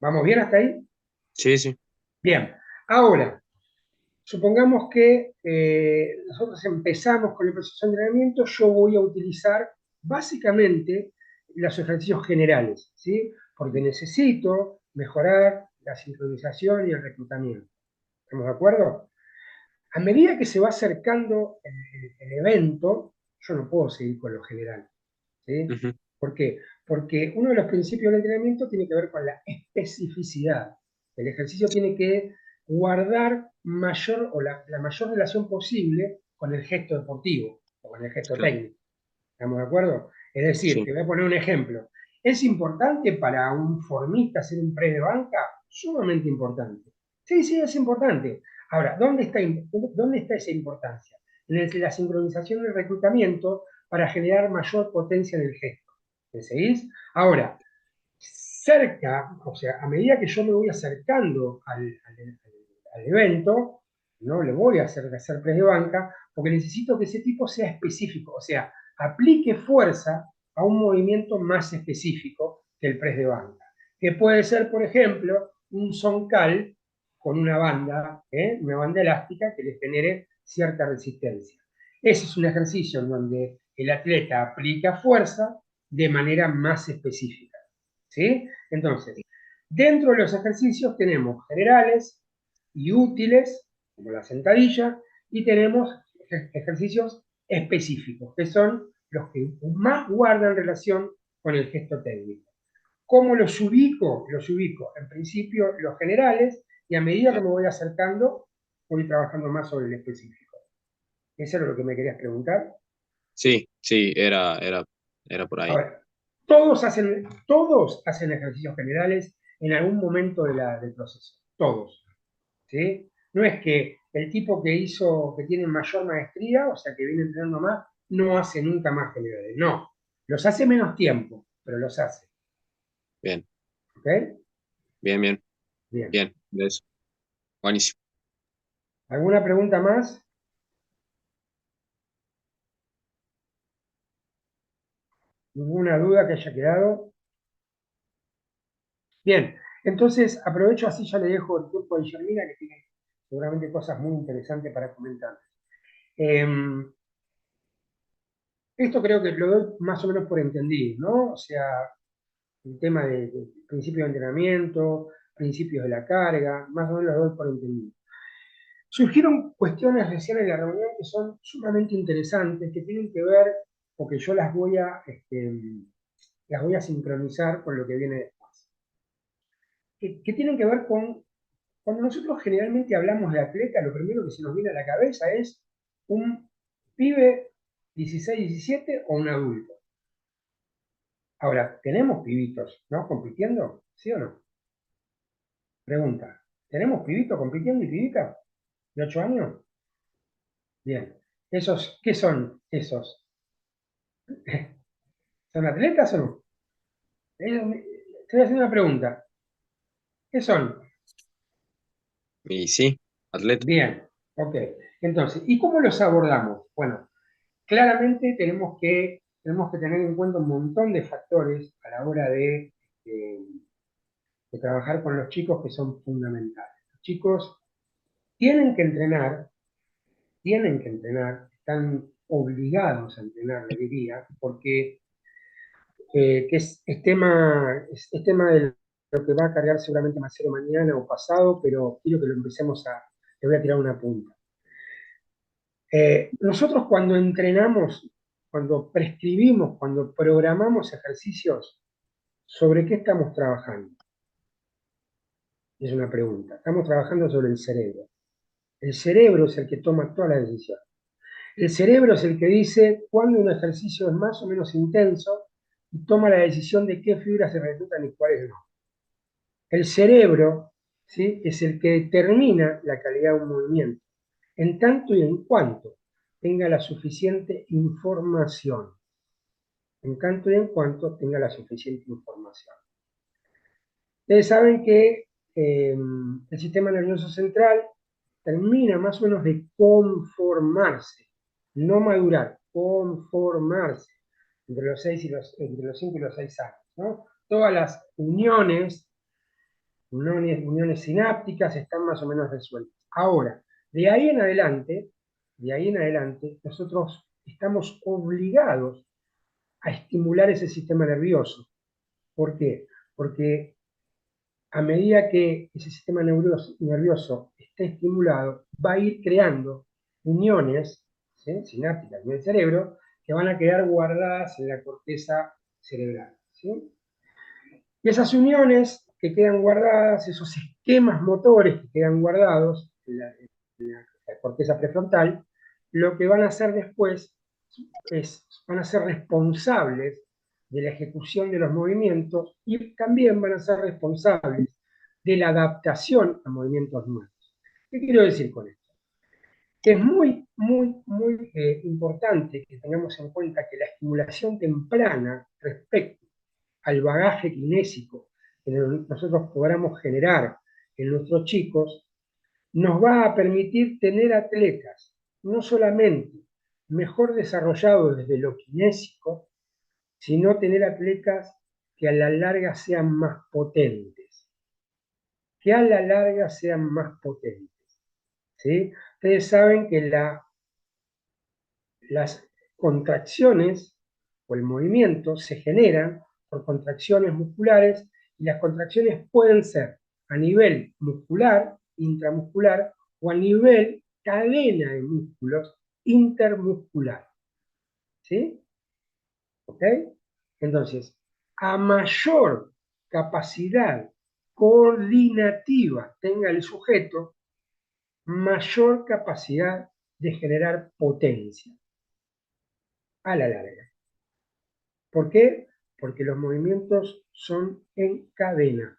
¿Vamos bien hasta ahí? sí, sí, Bien. Ahora, supongamos que nosotros empezamos con el proceso de entrenamiento, yo voy a utilizar básicamente los ejercicios generales, ¿sí? Porque necesito mejorar la sincronización y el reclutamiento. ¿Estamos de acuerdo? A medida que se va acercando el evento, yo no puedo seguir con lo general. ¿Sí? ujú, ¿Por qué? Porque uno de los principios del entrenamiento tiene que ver con la especificidad. El ejercicio tiene que guardar la mayor relación posible con el gesto deportivo o con el gesto claro, técnico. ¿Estamos de acuerdo? Es decir, sí, te voy a poner un ejemplo. ¿Es importante para un formista hacer un press de banca? Sumamente importante. Sí, sí, es importante. Ahora, ¿dónde está esa importancia? En la sincronización del reclutamiento para generar mayor potencia en el gesto. ¿Me seguís? Ahora, cerca, o sea, a medida que yo me voy acercando al evento, no le voy a hacer press de banca, porque necesito que ese tipo sea específico, o sea, aplique fuerza a un movimiento más específico que el press de banca, que puede ser, por ejemplo, un zoncal con una banda elástica que le genere cierta resistencia. Ese es un ejercicio en donde el atleta aplica fuerza de manera más específica. ¿Sí? Entonces, dentro de los ejercicios tenemos generales y útiles, como la sentadilla, y tenemos ejercicios específicos, que son los que más guardan relación con el gesto técnico. ¿Cómo los ubico? Los ubico en principio los generales y a medida que claro. me voy acercando voy trabajando más sobre el específico. ¿Eso era lo que me querías preguntar? Sí, sí, era por ahí. Ahora, todos hacen ejercicios generales en algún momento del proceso, todos, ¿sí? No es que el tipo que tiene mayor maestría, o sea, que viene entrenando más, no hace nunca más generales, no. Los hace menos tiempo, pero los hace, Bien, ¿ok? bien, bien, Bien. bien, de eso. Buenísimo. ¿Alguna pregunta más? ¿Ninguna duda que haya quedado? Bien, Entonces, aprovecho así, ya le dejo el tiempo a Guillermina, que tiene seguramente cosas muy interesantes para comentar. Esto creo que lo doy más o menos por entendido, ¿no? O sea, el tema de principios de entrenamiento, principios de la carga, más o menos lo doy por entendido. Surgieron cuestiones recién en la reunión que son sumamente interesantes, que tienen que ver, o que yo las voy a sincronizar con lo que viene después. Que tienen que ver con, cuando nosotros generalmente hablamos de atleta, lo primero que se nos viene a la cabeza es un pibe 16, 17 o un adulto. Ahora, ¿tenemos pibitos, no, compitiendo? ¿Sí o no? Pregunta, ¿tenemos pibitos compitiendo y pibitas de 8 años? Bien. ¿Esos qué son esos? ¿Son atletas o no? Te voy a hacer una pregunta. ¿Qué son? Y sí, atleta. Bien, ok. Entonces, ¿y cómo los abordamos? Bueno, claramente tenemos que tener en cuenta un montón de factores a la hora de trabajar con los chicos que son fundamentales. Los chicos tienen que entrenar, están obligados a entrenar, le diría, porque que es tema de lo que va a cargar seguramente Marcelo mañana o pasado, pero quiero que lo empecemos le voy a tirar una punta. Nosotros cuando entrenamos, cuando prescribimos, cuando programamos ejercicios, ¿sobre qué estamos trabajando? Es una pregunta. Estamos trabajando sobre el cerebro. El cerebro es el que toma todas las decisiones. El cerebro es el que dice cuándo un ejercicio es más o menos intenso y toma la decisión de qué fibras se reclutan y cuáles no. El cerebro, ¿sí?, es el que determina la calidad de un movimiento, en tanto y en cuanto tenga la suficiente información. En tanto y en cuanto tenga la suficiente información. Ustedes saben que el sistema nervioso central termina más o menos de conformarse, no madurar, conformarse entre los 5 y los 6 años, ¿no? Todas las uniones sinápticas están más o menos resueltas. Ahora, de ahí en adelante, nosotros estamos obligados a estimular ese sistema nervioso. ¿Por qué? Porque a medida que ese sistema nervioso esté estimulado, va a ir creando uniones, ¿sí?, sinápticas en el cerebro que van a quedar guardadas en la corteza cerebral, ¿sí? Y esas uniones que quedan guardadas, esos esquemas motores que quedan guardados en la corteza prefrontal, lo que van a hacer después van a ser responsables de la ejecución de los movimientos y también van a ser responsables de la adaptación a movimientos nuevos. ¿Qué quiero decir con esto? Que es muy, muy, muy importante que tengamos en cuenta que la estimulación temprana respecto al bagaje kinésico que nosotros podamos generar en nuestros chicos, nos va a permitir tener atletas no solamente mejor desarrollados desde lo kinésico, sino tener atletas que a la larga sean más potentes. Que a la larga sean más potentes. ¿Sí? Ustedes saben que las contracciones o el movimiento se generan por contracciones musculares y las contracciones pueden ser a nivel muscular, intramuscular o a nivel cadena de músculos intermuscular. ¿Sí? ¿Ok? Entonces, a mayor capacidad coordinativa tenga el sujeto, mayor capacidad de generar potencia a la larga. ¿Por qué? Porque los movimientos son en cadena.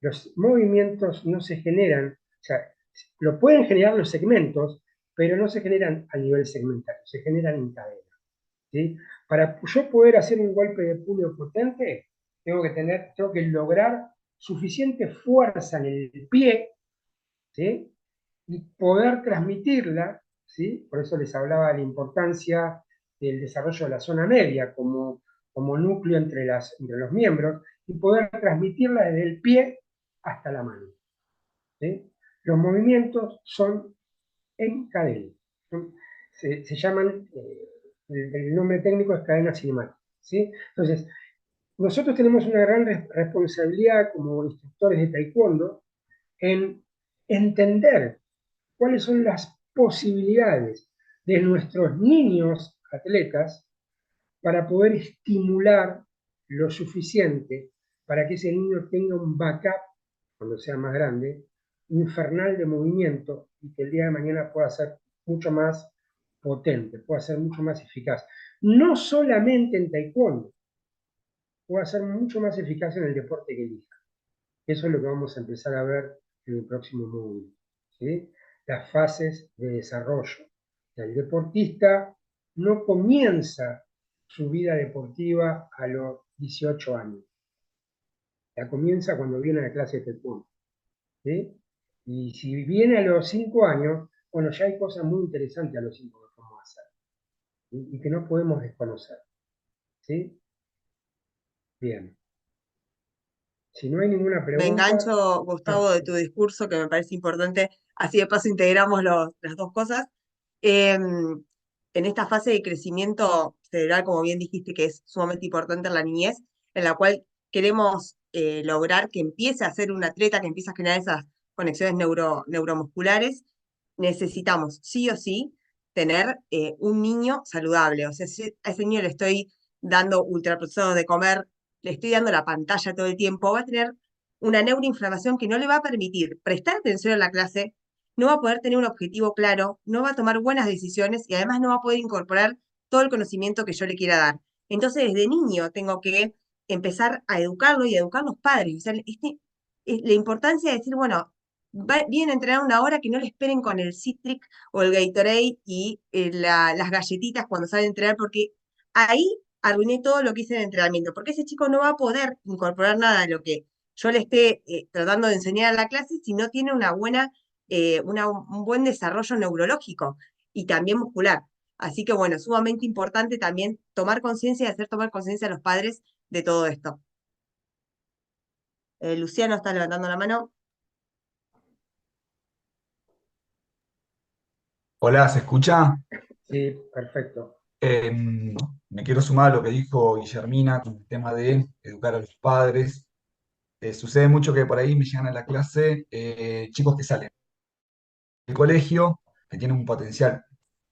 Los movimientos no se generan, o sea, lo pueden generar los segmentos, pero no se generan a nivel segmentario, se generan en cadena. ¿Sí? Para yo poder hacer un golpe de puño potente, tengo que lograr suficiente fuerza en el pie, ¿sí?, y poder transmitirla, ¿sí? Por eso les hablaba de la importancia del desarrollo de la zona media como núcleo entre los miembros, y poder transmitirla desde el pie hasta la mano. ¿Sí? Los movimientos son en cadena. Se llaman, el nombre técnico es cadena cinemática. ¿Sí? Entonces, nosotros tenemos una gran responsabilidad como instructores de taekwondo en entender cuáles son las posibilidades de nuestros niños atletas para poder estimular lo suficiente para que ese niño tenga un backup, cuando sea más grande, infernal de movimiento y que el día de mañana pueda ser mucho más potente, pueda ser mucho más eficaz. No solamente en taekwondo, pueda ser mucho más eficaz en el deporte que elija. Eso es lo que vamos a empezar a ver en el próximo módulo. ¿Sí? Las fases de desarrollo. El deportista no comienza su vida deportiva a los 18 años. La comienza cuando viene a la clase de taekwondo. ¿Sí? Y si viene a los 5 años, bueno, ya hay cosas muy interesantes a los 5 que podemos hacer. ¿Sí? Y que no podemos desconocer. ¿Sí? Bien. Si no hay ninguna Me pregunta... engancho, Gustavo, de tu discurso, que me parece importante, así de paso integramos las dos cosas. En esta fase de crecimiento cerebral, como bien dijiste, que es sumamente importante en la niñez, en la cual queremos lograr que empiece a ser un atleta, que empiece a generar esas conexiones neuromusculares, necesitamos sí o sí tener un niño saludable. O sea, si a ese niño le estoy dando ultraprocesados de comer, le estoy dando la pantalla todo el tiempo, va a tener una neuroinflamación que no le va a permitir prestar atención a la clase, no va a poder tener un objetivo claro, no va a tomar buenas decisiones y además no va a poder incorporar todo el conocimiento que yo le quiera dar. Entonces, desde niño tengo que empezar a educarlo y a educar a los padres. O sea, la importancia de decir, bueno, vienen a entrenar una hora, que no le esperen con el Citric o el Gatorade y las galletitas cuando salen a entrenar, porque ahí arruiné todo lo que hice en el entrenamiento, porque ese chico no va a poder incorporar nada de lo que yo le esté tratando de enseñar a la clase si no tiene un buen desarrollo neurológico y también muscular. Así que bueno, sumamente importante también tomar conciencia y hacer tomar conciencia a los padres de todo esto. Luciano está levantando la mano. Hola, ¿se escucha? Sí, perfecto. Me quiero sumar a lo que dijo Guillermina con el tema de educar a los padres. Sucede mucho que por ahí me llegan a la clase chicos que salen del colegio, que tienen un potencial,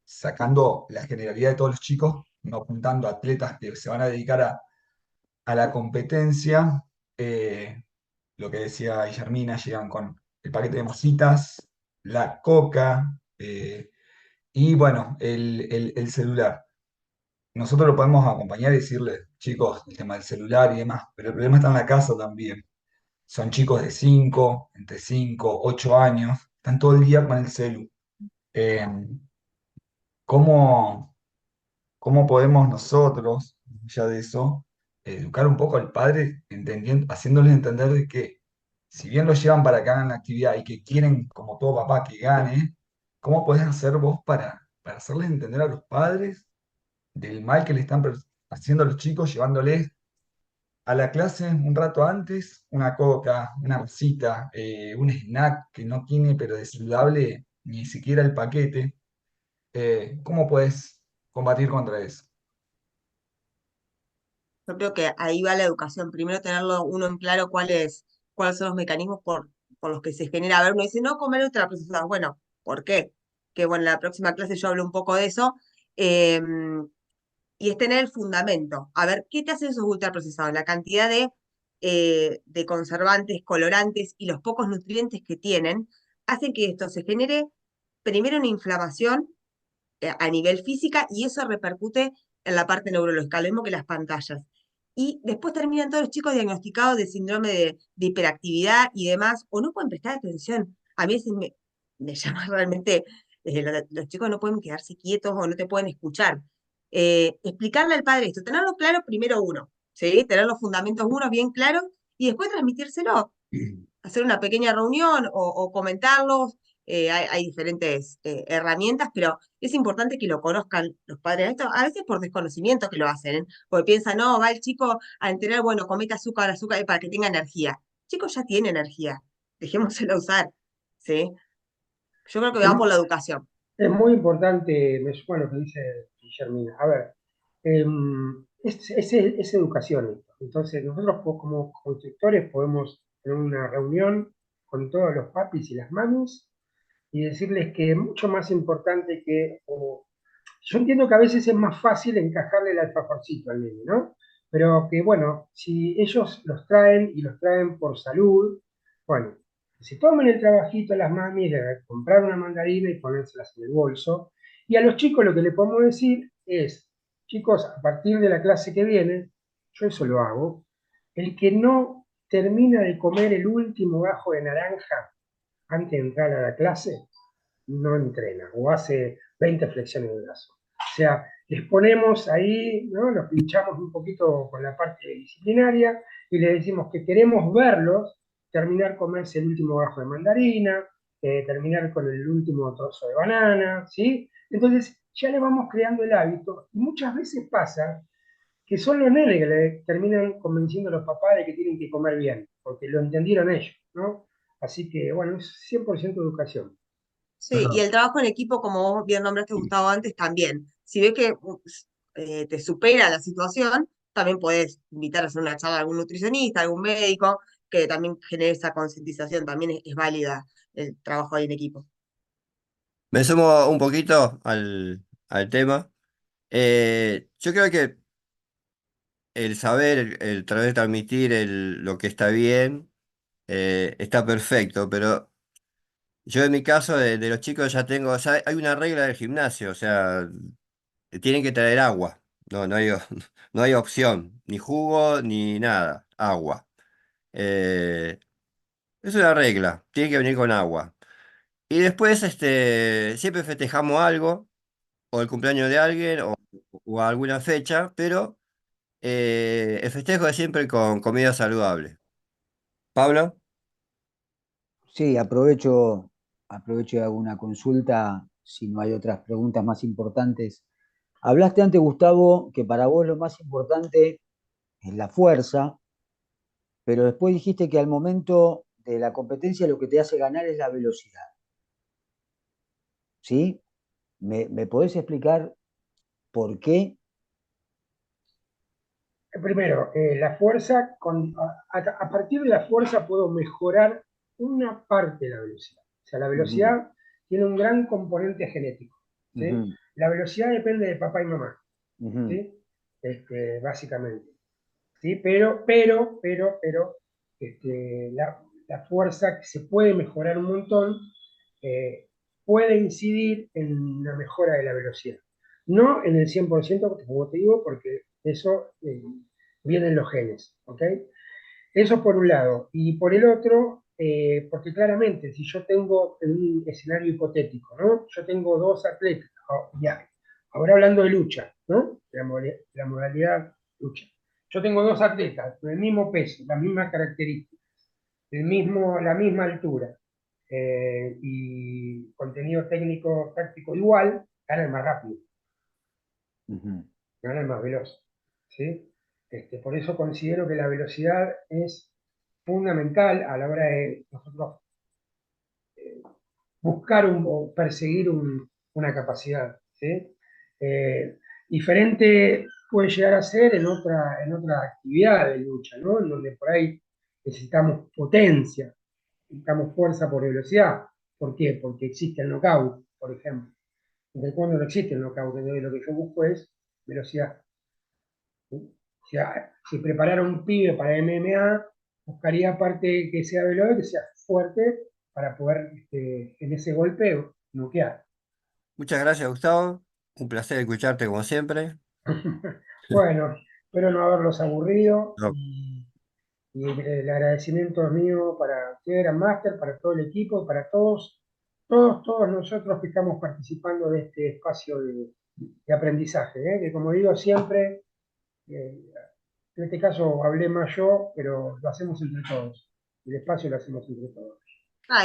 sacando la generalidad de todos los chicos, no apuntando a atletas que se van a dedicar a la competencia. eh, lo que decía Guillermina, llegan con el paquete de mositas, la coca y bueno, el celular. Nosotros lo podemos acompañar y decirle, chicos, el tema del celular y demás, pero el problema está en la casa también. Son chicos de 5 entre 5 8 años, están todo el día con el celu. Eh, ¿cómo, cómo podemos nosotros, ya de eso, educar un poco al padre, entendiendo, haciéndoles entender de que si bien lo llevan para que hagan la actividad y que quieren, como todo papá, que gane, ¿cómo podés hacer vos para hacerles entender a los padres del mal que le están haciendo a los chicos, llevándoles a la clase un rato antes, una coca, una masita, un snack que no tiene, pero de saludable, ni siquiera el paquete? ¿Cómo puedes combatir contra eso? Yo creo que ahí va la educación. Primero tenerlo uno en claro cuáles son los mecanismos por los que se genera. A ver, uno dice, no comer ultraprocesados. Bueno, ¿por qué? Que bueno, en la próxima clase yo hablo un poco de eso. Eh, y es tener el fundamento. A ver, ¿qué te hacen esos ultraprocesados? La cantidad de conservantes, colorantes y los pocos nutrientes que tienen hacen que esto se genere primero una inflamación a nivel física y eso repercute en la parte neurológica, lo mismo que las pantallas. Y después terminan todos los chicos diagnosticados de síndrome de hiperactividad y demás, o no pueden prestar atención. A mí me llama realmente, los chicos no pueden quedarse quietos o no te pueden escuchar. Explicarle al padre esto, tenerlo claro primero uno, ¿sí? Tener los fundamentos uno bien claros y después transmitírselo, hacer una pequeña reunión o comentarlos. Hay diferentes herramientas, pero es importante que lo conozcan los padres. Esto a veces por desconocimiento que lo hacen, ¿eh? Porque piensan, no, va el chico a entrenar, bueno, comete azúcar para que tenga energía. chico ya tiene energía, dejémosela usar, ¿sí? Yo creo que Es, va por la educación. es muy importante, me suena lo que dice Guillermina. A ver, es educación esto. Entonces, nosotros como instructores podemos tener una reunión con todos los papis y las mamis y decirles que es mucho más importante yo entiendo que a veces es más fácil encajarle el alfajorcito al nene, ¿no? Pero que bueno, si ellos los traen y los traen por salud, bueno, que se tomen el trabajito las mamis de comprar una mandarina y ponérselas en el bolso. Y a los chicos lo que le podemos decir es, chicos, a partir de la clase que viene, yo eso lo hago, el que no termina de comer el último gajo de naranja antes de entrar a la clase, no entrena o hace 20 flexiones de brazo. O sea, les ponemos ahí, ¿no? Los pinchamos un poquito con la parte disciplinaria y les decimos que queremos verlos terminar comerse el último gajo de mandarina, terminar con el último trozo de banana, ¿sí? Entonces ya le vamos creando el hábito y muchas veces pasa que son los nenes que le terminan convenciendo a los papás de que tienen que comer bien, porque lo entendieron ellos, ¿no? Así que, bueno, es 100% educación. Sí, y el trabajo en equipo, como vos bien nombraste, Gustavo, antes, también. Si ves que te supera la situación, también podés invitar a hacer una charla a algún nutricionista, algún médico, que también genere esa concientización. También es válida el trabajo ahí en equipo. Me sumo un poquito al tema. Yo creo que el saber, el tratar de transmitir lo que está bien, está perfecto, pero yo en mi caso de los chicos ya tengo, ya hay una regla del gimnasio, o sea, tienen que traer agua, no hay, no hay opción, ni jugo ni nada, agua. Eh, es una regla, tiene que venir con agua. Y después, siempre festejamos algo, o el cumpleaños de alguien, o alguna fecha, pero el festejo es siempre con comida saludable. Pablo, Sí, aprovecho y hago una consulta si no hay otras preguntas más importantes. Hablaste antes, Gustavo, que para vos lo más importante es la fuerza, pero después dijiste que al momento de la competencia lo que te hace ganar es la velocidad, ¿sí? ¿Me podés explicar por qué? Primero, la fuerza, a partir de la fuerza puedo mejorar una parte de la velocidad. O sea, la Ujú, velocidad tiene un gran componente genético, ¿sí? ujú, La velocidad depende de papá y mamá, ujú, ¿sí? Básicamente, ¿sí? Pero, la fuerza que se puede mejorar un montón, eh, puede incidir en la mejora de la velocidad. No en el 100%, como te digo, porque eso viene en los genes, ¿ok? Eso por un lado. Y por el otro, porque claramente, si yo tengo en un escenario hipotético, ¿no? Yo tengo dos atletas, ya, ahora hablando de lucha, ¿no? La modalidad lucha. Yo tengo dos atletas con el mismo peso, las mismas características, la misma altura, y contenido técnico, táctico igual, gana el más rápido, ujú. gana el más veloz, ¿sí? Por eso considero que la velocidad es fundamental a la hora de nosotros buscar o perseguir una capacidad, ¿sí? Diferente puede llegar a ser en otra actividad de lucha, ¿no? En donde por ahí necesitamos potencia, necesitamos fuerza por velocidad. ¿Por qué? Porque existe el knockout, por ejemplo. Entonces, cuando no existe el knockout, entonces lo que yo busco es velocidad, ¿sí? O sea, si preparara un pibe para MMA, buscaría aparte que sea veloz, que sea fuerte, para poder, en ese golpe noquear. muchas gracias, Gustavo. Un placer escucharte como siempre. Bueno, espero no haberlos aburrido No, y el agradecimiento es mío para usted, Grandmaster, para todo el equipo, para todos nosotros que estamos participando de este espacio de aprendizaje, ¿eh? Que como digo siempre, eh, en este caso hablé más yo, pero lo hacemos entre todos. El espacio lo hacemos entre todos.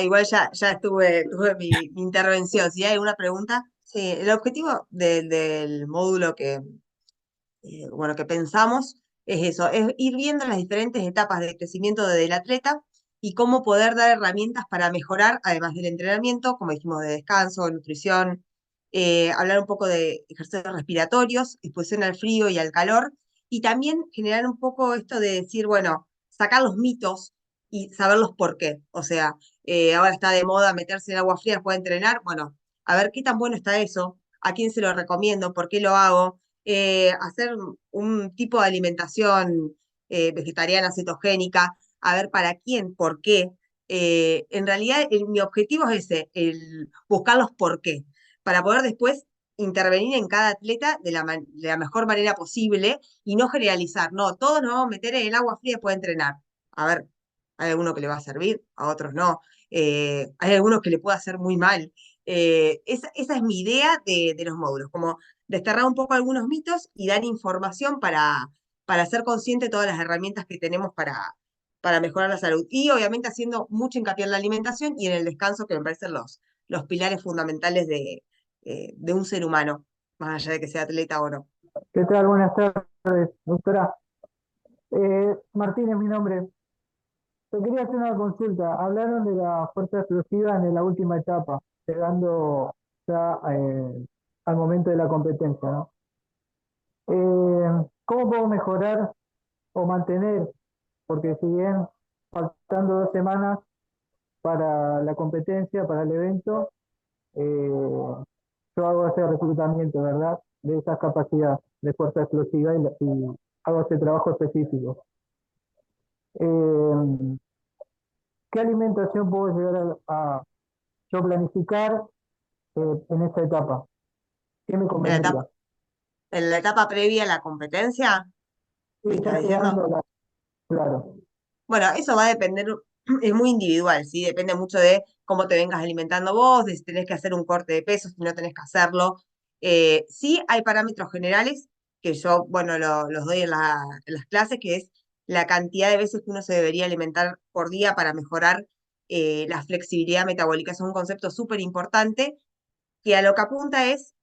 Igual ya tuve mi intervención. Si hay alguna pregunta, sí, el objetivo del módulo bueno, que pensamos es eso, es ir viendo las diferentes etapas de crecimiento del atleta y cómo poder dar herramientas para mejorar, además del entrenamiento, como dijimos, de descanso, nutrición, hablar un poco de ejercicios respiratorios, exposición al frío y al calor, y también generar un poco esto de decir, bueno, sacar los mitos y saberlos por qué. O sea, ahora está de moda meterse en agua fría después de entrenar. Bueno, a ver qué tan bueno está eso, a quién se lo recomiendo, por qué lo hago. Hacer un tipo de alimentación vegetariana, cetogénica, a ver para quién, por qué. En realidad, mi objetivo es ese, el buscar los por qué, para poder después intervenir en cada atleta de la mejor manera posible y no generalizar. No, todos nos vamos a meter en el agua fría después de entrenar. A ver, hay algunos que le va a servir, a otros no. Hay algunos que le puede hacer muy mal. Esa es mi idea de los módulos, como desterrar un poco algunos mitos y dar información para ser consciente de todas las herramientas que tenemos para mejorar la salud. Y obviamente haciendo mucho hincapié en la alimentación y en el descanso, que me parecen los pilares fundamentales de un ser humano, más allá de que sea atleta o no. ¿Qué tal? Buenas tardes, doctora. Martín es mi nombre. Te quería hacer una consulta. Hablaron de la fuerza explosiva en la última etapa, llegando ya al momento de la competencia, ¿no? ¿Cómo puedo mejorar o mantener? Porque si bien faltando 2 semanas para la competencia, para el evento, yo hago ese reclutamiento, ¿verdad? De esa capacidad de fuerza explosiva y hago ese trabajo específico. Eh, ¿Qué alimentación puedo llegar a yo planificar en esta etapa? ¿Qué me En la convendría? etapa, en la etapa previa a la competencia, Sí, ¿me ya estás diciendo? llegando, claro. Bueno, eso va a depender, es muy individual, ¿sí? Depende mucho de cómo te vengas alimentando vos, de si tenés que hacer un corte de peso, si no tenés que hacerlo. Sí hay parámetros generales que yo, bueno, los doy en las clases, que es la cantidad de veces que uno se debería alimentar por día para mejorar la flexibilidad metabólica. Es un concepto súper importante que a lo que apunta es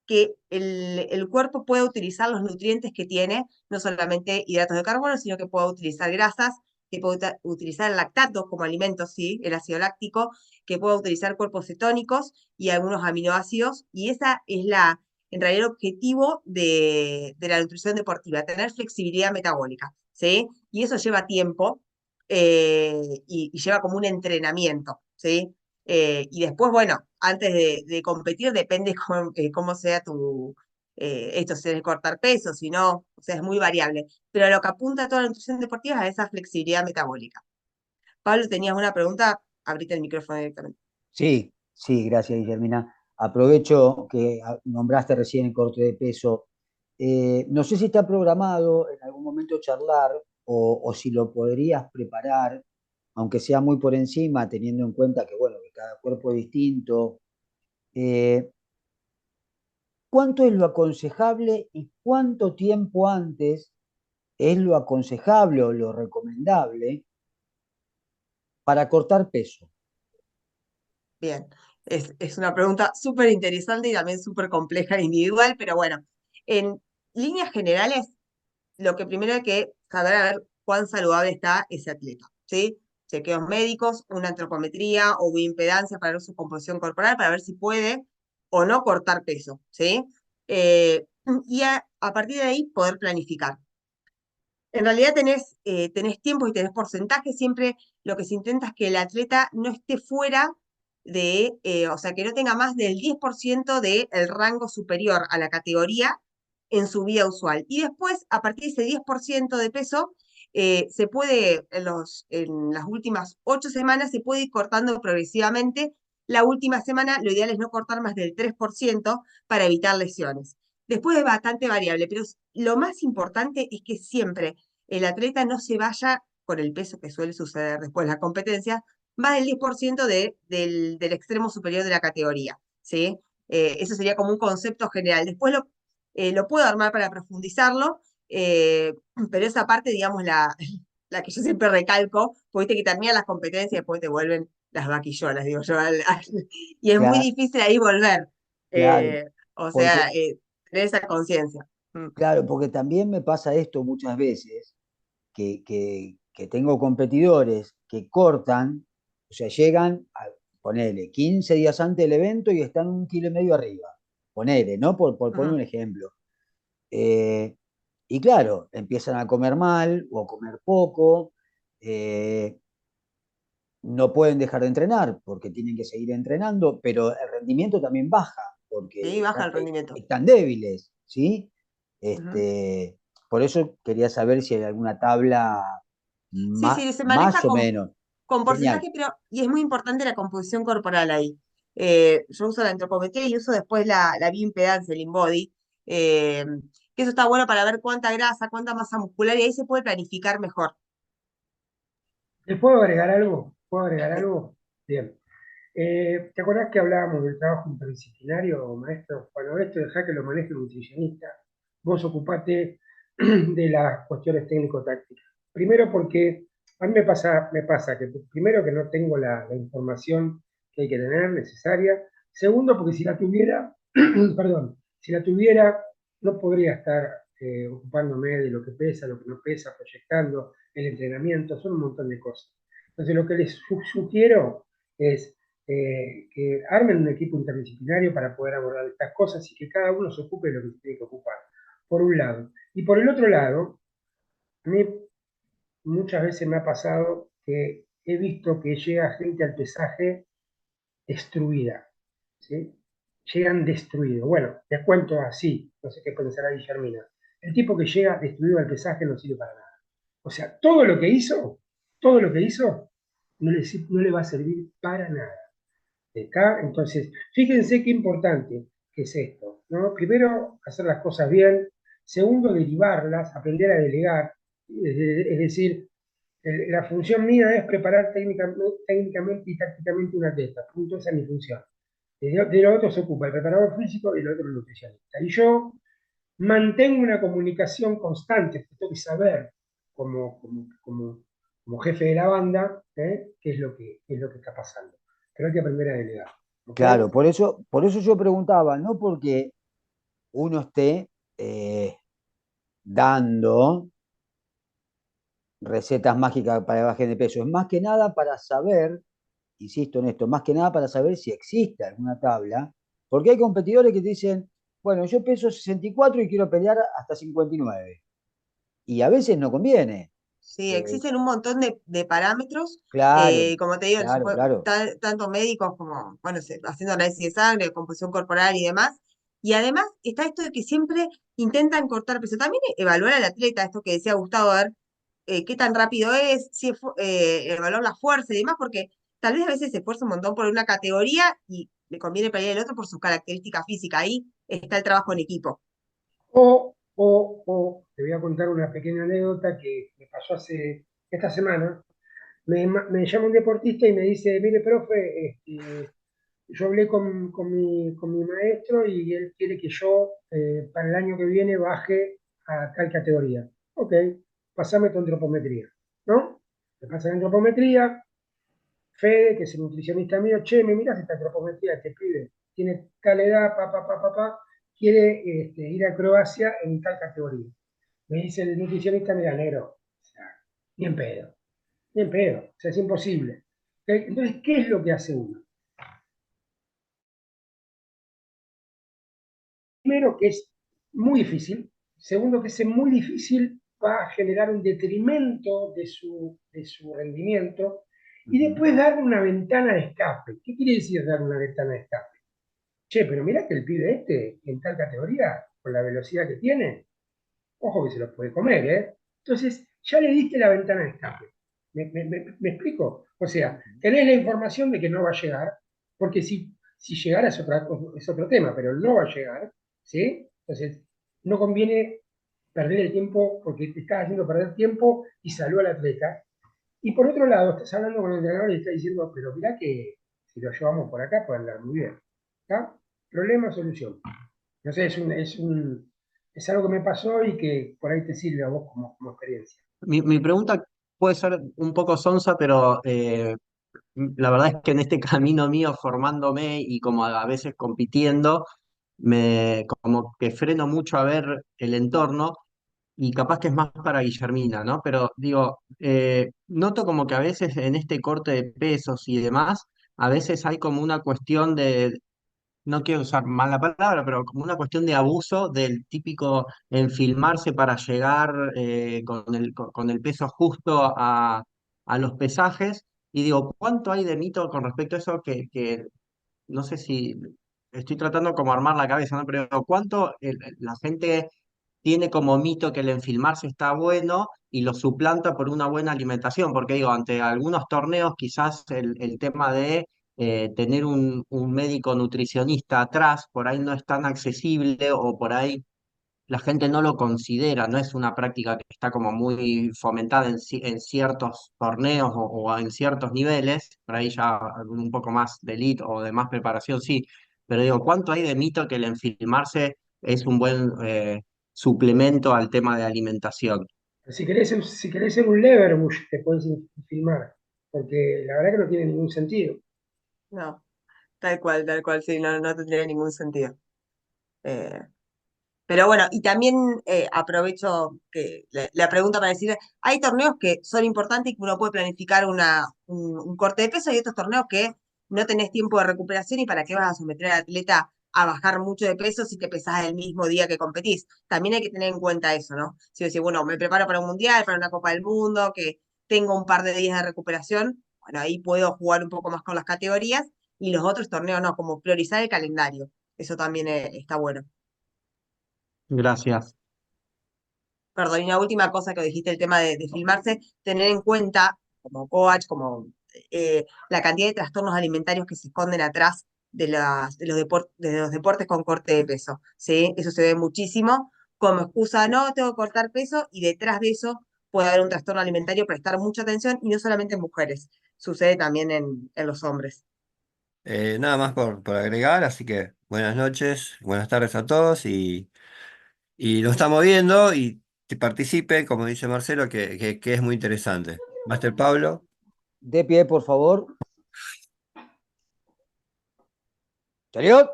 que el cuerpo puede utilizar los nutrientes que tiene, no solamente hidratos de carbono, sino que puede utilizar grasas, que puede utilizar el lactato como alimento, ¿sí? El ácido láctico, que puede utilizar cuerpos cetónicos y algunos aminoácidos, y esa es en realidad el objetivo de la nutrición deportiva, tener flexibilidad metabólica, ¿sí? Y eso lleva tiempo y lleva como un entrenamiento, ¿sí? Y después, bueno, antes de competir depende cómo sea esto, si es cortar peso, si no, o sea, es muy variable. Pero a lo que apunta toda la nutrición deportiva es a esa flexibilidad metabólica. Pablo, tenías una pregunta, abrite el micrófono directamente. Sí, sí, gracias, Guillermina. Aprovecho que nombraste recién el corte de peso. No sé si está programado en algún momento charlar o si lo podrías preparar, aunque sea muy por encima, teniendo en cuenta que, bueno, que cada cuerpo es distinto. Eh, ¿Cuánto es lo aconsejable y cuánto tiempo antes es lo aconsejable o lo recomendable para cortar peso? Bien, es una pregunta súper interesante y también súper compleja e individual, pero bueno, en líneas generales, lo que primero hay que saber a ver cuán saludable está ese atleta, ¿sí? Chequeos médicos, una antropometría o bioimpedancia para ver su composición corporal, para ver si puede o no cortar peso, ¿sí? Y a partir de ahí poder planificar. En realidad tenés tiempo y tenés porcentaje, siempre lo que se intenta es que el atleta no esté fuera o sea, que no tenga más del 10% del rango superior a la categoría en su vida usual. Y después, a partir de ese 10% de peso, se puede, en las últimas 8 semanas, se puede ir cortando progresivamente. La última semana, lo ideal es no cortar más del 3% para evitar lesiones. Después es bastante variable, pero lo más importante es que siempre el atleta no se vaya con el peso que suele suceder después de la competencia, más del 10% del extremo superior de la categoría, ¿sí? Eso sería como un concepto general. Después lo puedo armar para profundizarlo, pero esa parte, digamos, la que yo siempre recalco, porque viste que terminan las competencias y después te vuelven las vaquillonas, digo yo, y es muy Claro, difícil ahí volver. claro, O sea, porque, tener esa conciencia. claro, porque también me pasa esto muchas veces, que que tengo competidores que cortan, o sea, llegan a ponele 15 días antes del evento y están 1,5 kilos arriba. Ponele, ¿no? Por poner Ujú. un ejemplo. Eh, y claro, empiezan a comer mal o a comer poco. eh, no pueden dejar de entrenar porque tienen que seguir entrenando, pero el rendimiento también baja Sí, porque baja el rendimiento. están débiles, ¿sí? Ujú. Por eso quería saber si hay alguna tabla Sí, sí, se más maneja o menos. con Genial. porcentaje, pero y es muy importante la composición corporal ahí. Yo uso la antropometría y uso después la bioimpedancia, el InBody, eh, que eso está bueno para ver cuánta grasa, cuánta masa muscular, y ahí se puede planificar mejor. ¿Les puedo agregar algo? ¿Puedo agregar Sí. algo? Bien. ¿Te acordás que hablábamos del trabajo interdisciplinario, maestro? Bueno, esto deja que lo maneje el nutricionista. Vos ocupate de las cuestiones técnico-tácticas. Primero porque a mí me pasa que primero que no tengo la información que hay que tener necesaria. Segundo, porque si la tuviera, perdón, si la tuviera, no podría estar ocupándome de lo que pesa, lo que no pesa, proyectando el entrenamiento, son un montón de cosas. Entonces, lo que les sugiero es que armen un equipo interdisciplinario para poder abordar estas cosas y que cada uno se ocupe de lo que se tiene que ocupar, por un lado. Y por el otro lado, a mí muchas veces me ha pasado que he visto que llega gente al pesaje destruida, ¿sí? Llegan destruidos. Bueno, les cuento así, no sé qué pensará Guillermina. El tipo que llega destruido al pesaje no sirve para nada. O sea, todo lo que hizo, no le va a servir para nada. ¿Está? Entonces, fíjense qué importante que es esto, ¿no? Primero, hacer las cosas bien. Segundo, derivarlas, aprender a delegar. Es decir, la función mía es preparar técnicamente y tácticamente un atleta. Punto, esa es mi función. De lo otro se ocupa el preparador físico y el otro el nutricionista. Y yo mantengo una comunicación constante, tengo que saber como jefe de la banda, qué es lo que está pasando. Pero hay que aprender a delegar. ¿Ok? Claro, por eso yo preguntaba, no porque uno esté dando recetas mágicas para bajar de peso, es más que nada para saber, insisto en esto, más que nada para saber si existe alguna tabla, porque hay competidores que te dicen, bueno, yo peso 64 y quiero pelear hasta 59, y a veces no conviene. Sí, Eh, existen un montón de parámetros, claro, como te digo, claro, claro. tanto médicos como, bueno, haciendo análisis de sangre, composición corporal y demás. Y además está esto de que siempre intentan cortar peso. También evaluar al atleta, esto que decía Gustavo, a ver qué tan rápido es, si evaluar la fuerza y demás, porque tal vez a veces se esfuerza un montón por una categoría y le conviene pelear el otro por sus características físicas. Ahí está el trabajo en equipo. Te voy a contar una pequeña anécdota que me pasó esta semana. Me llama un deportista y me dice, mire, profe, yo hablé con mi maestro y él quiere que yo para el año que viene baje a tal categoría. Ok, pasame tu antropometría, ¿no? Me pasa la antropometría, Fede, que es el nutricionista mío, che, me miras esta antropometría, este pibe, tiene tal edad, quiere ir a Croacia en tal categoría. Me dice el nutricionista, mira, negro, o sea, ni en pedo, ni en pedo, o sea, es imposible. ¿Ok? Entonces, ¿qué es lo que hace uno? Primero, que es muy difícil. Segundo, que es muy difícil, va a generar un detrimento de su rendimiento. Y después darle una ventana de escape. ¿Qué quiere decir dar una ventana de escape? Che, pero mirá que el pibe en tal categoría, con la velocidad que tiene, ojo que se lo puede comer, ¿eh? Entonces, ya le diste la ventana de escape. ¿Me explico? O sea, tenés la información de que no va a llegar, porque si llegara es otro tema, pero no va a llegar, ¿sí? Entonces, no conviene perder el tiempo porque te estás haciendo perder tiempo y salud al atleta. Y por otro lado, estás hablando con el entrenador y está diciendo, pero mirá que si lo llevamos por acá puede andar muy bien. ¿Está? Problema, solución. No sé, es algo que me pasó y que por ahí te sirve a vos como experiencia. Mi pregunta puede ser un poco sonsa, pero la verdad es que en este camino mío formándome y como a veces compitiendo, como que freno mucho a ver el entorno y capaz que es más para Guillermina, ¿no? Pero digo, noto como que a veces en este corte de pesos y demás, a veces hay como una cuestión de, no quiero usar mala palabra, pero como una cuestión de abuso del típico enfilmarse para llegar con el peso justo a los pesajes. Y digo, ¿cuánto hay de mito con respecto a eso que no sé si estoy tratando como armar la cabeza, ¿no? Pero ¿cuánto la gente tiene como mito que el enfilmarse está bueno y lo suplanta por una buena alimentación? Porque digo, ante algunos torneos quizás el tema de tener un médico nutricionista atrás por ahí no es tan accesible o por ahí la gente no lo considera, no es una práctica que está como muy fomentada en ciertos torneos o en ciertos niveles, por ahí ya un poco más de elite o de más preparación, sí, pero digo, ¿cuánto hay de mito que el enfilmarse es un buen suplemento al tema de alimentación? Si querés ser un Leverbush, te puedes filmar, porque la verdad que no tiene ningún sentido. No, tal cual, sí, no, no tendría ningún sentido. Eh, pero bueno, y también aprovecho que la pregunta para decir, hay torneos que son importantes y que uno puede planificar un corte de peso y otros torneos que no tenés tiempo de recuperación y para qué vas a someter al atleta a bajar mucho de peso si te pesás el mismo día que competís. También hay que tener en cuenta eso, ¿no? Si decís, bueno, me preparo para un mundial, para una Copa del Mundo, que tengo un par de días de recuperación, bueno, ahí puedo jugar un poco más con las categorías y los otros torneos no, como priorizar el calendario. Eso también está bueno. Gracias. Perdón, y una última cosa que dijiste, el tema de filmarse, tener en cuenta como coach, como la cantidad de trastornos alimentarios que se esconden atrás de los deportes con corte de peso, ¿sí? Eso se ve muchísimo como excusa, no, tengo que cortar peso, y detrás de eso puede haber un trastorno alimentario, prestar mucha atención, y no solamente en mujeres, sucede también en los hombres. Nada más por agregar, así que buenas noches, buenas tardes a todos y nos estamos viendo y que participen, como dice Marcelo, que es muy interesante. Master Pablo. De pie, por favor. Chariot.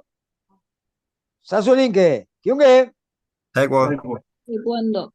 Sasulinke. Kyunge. Taekwondo. Taekwondo.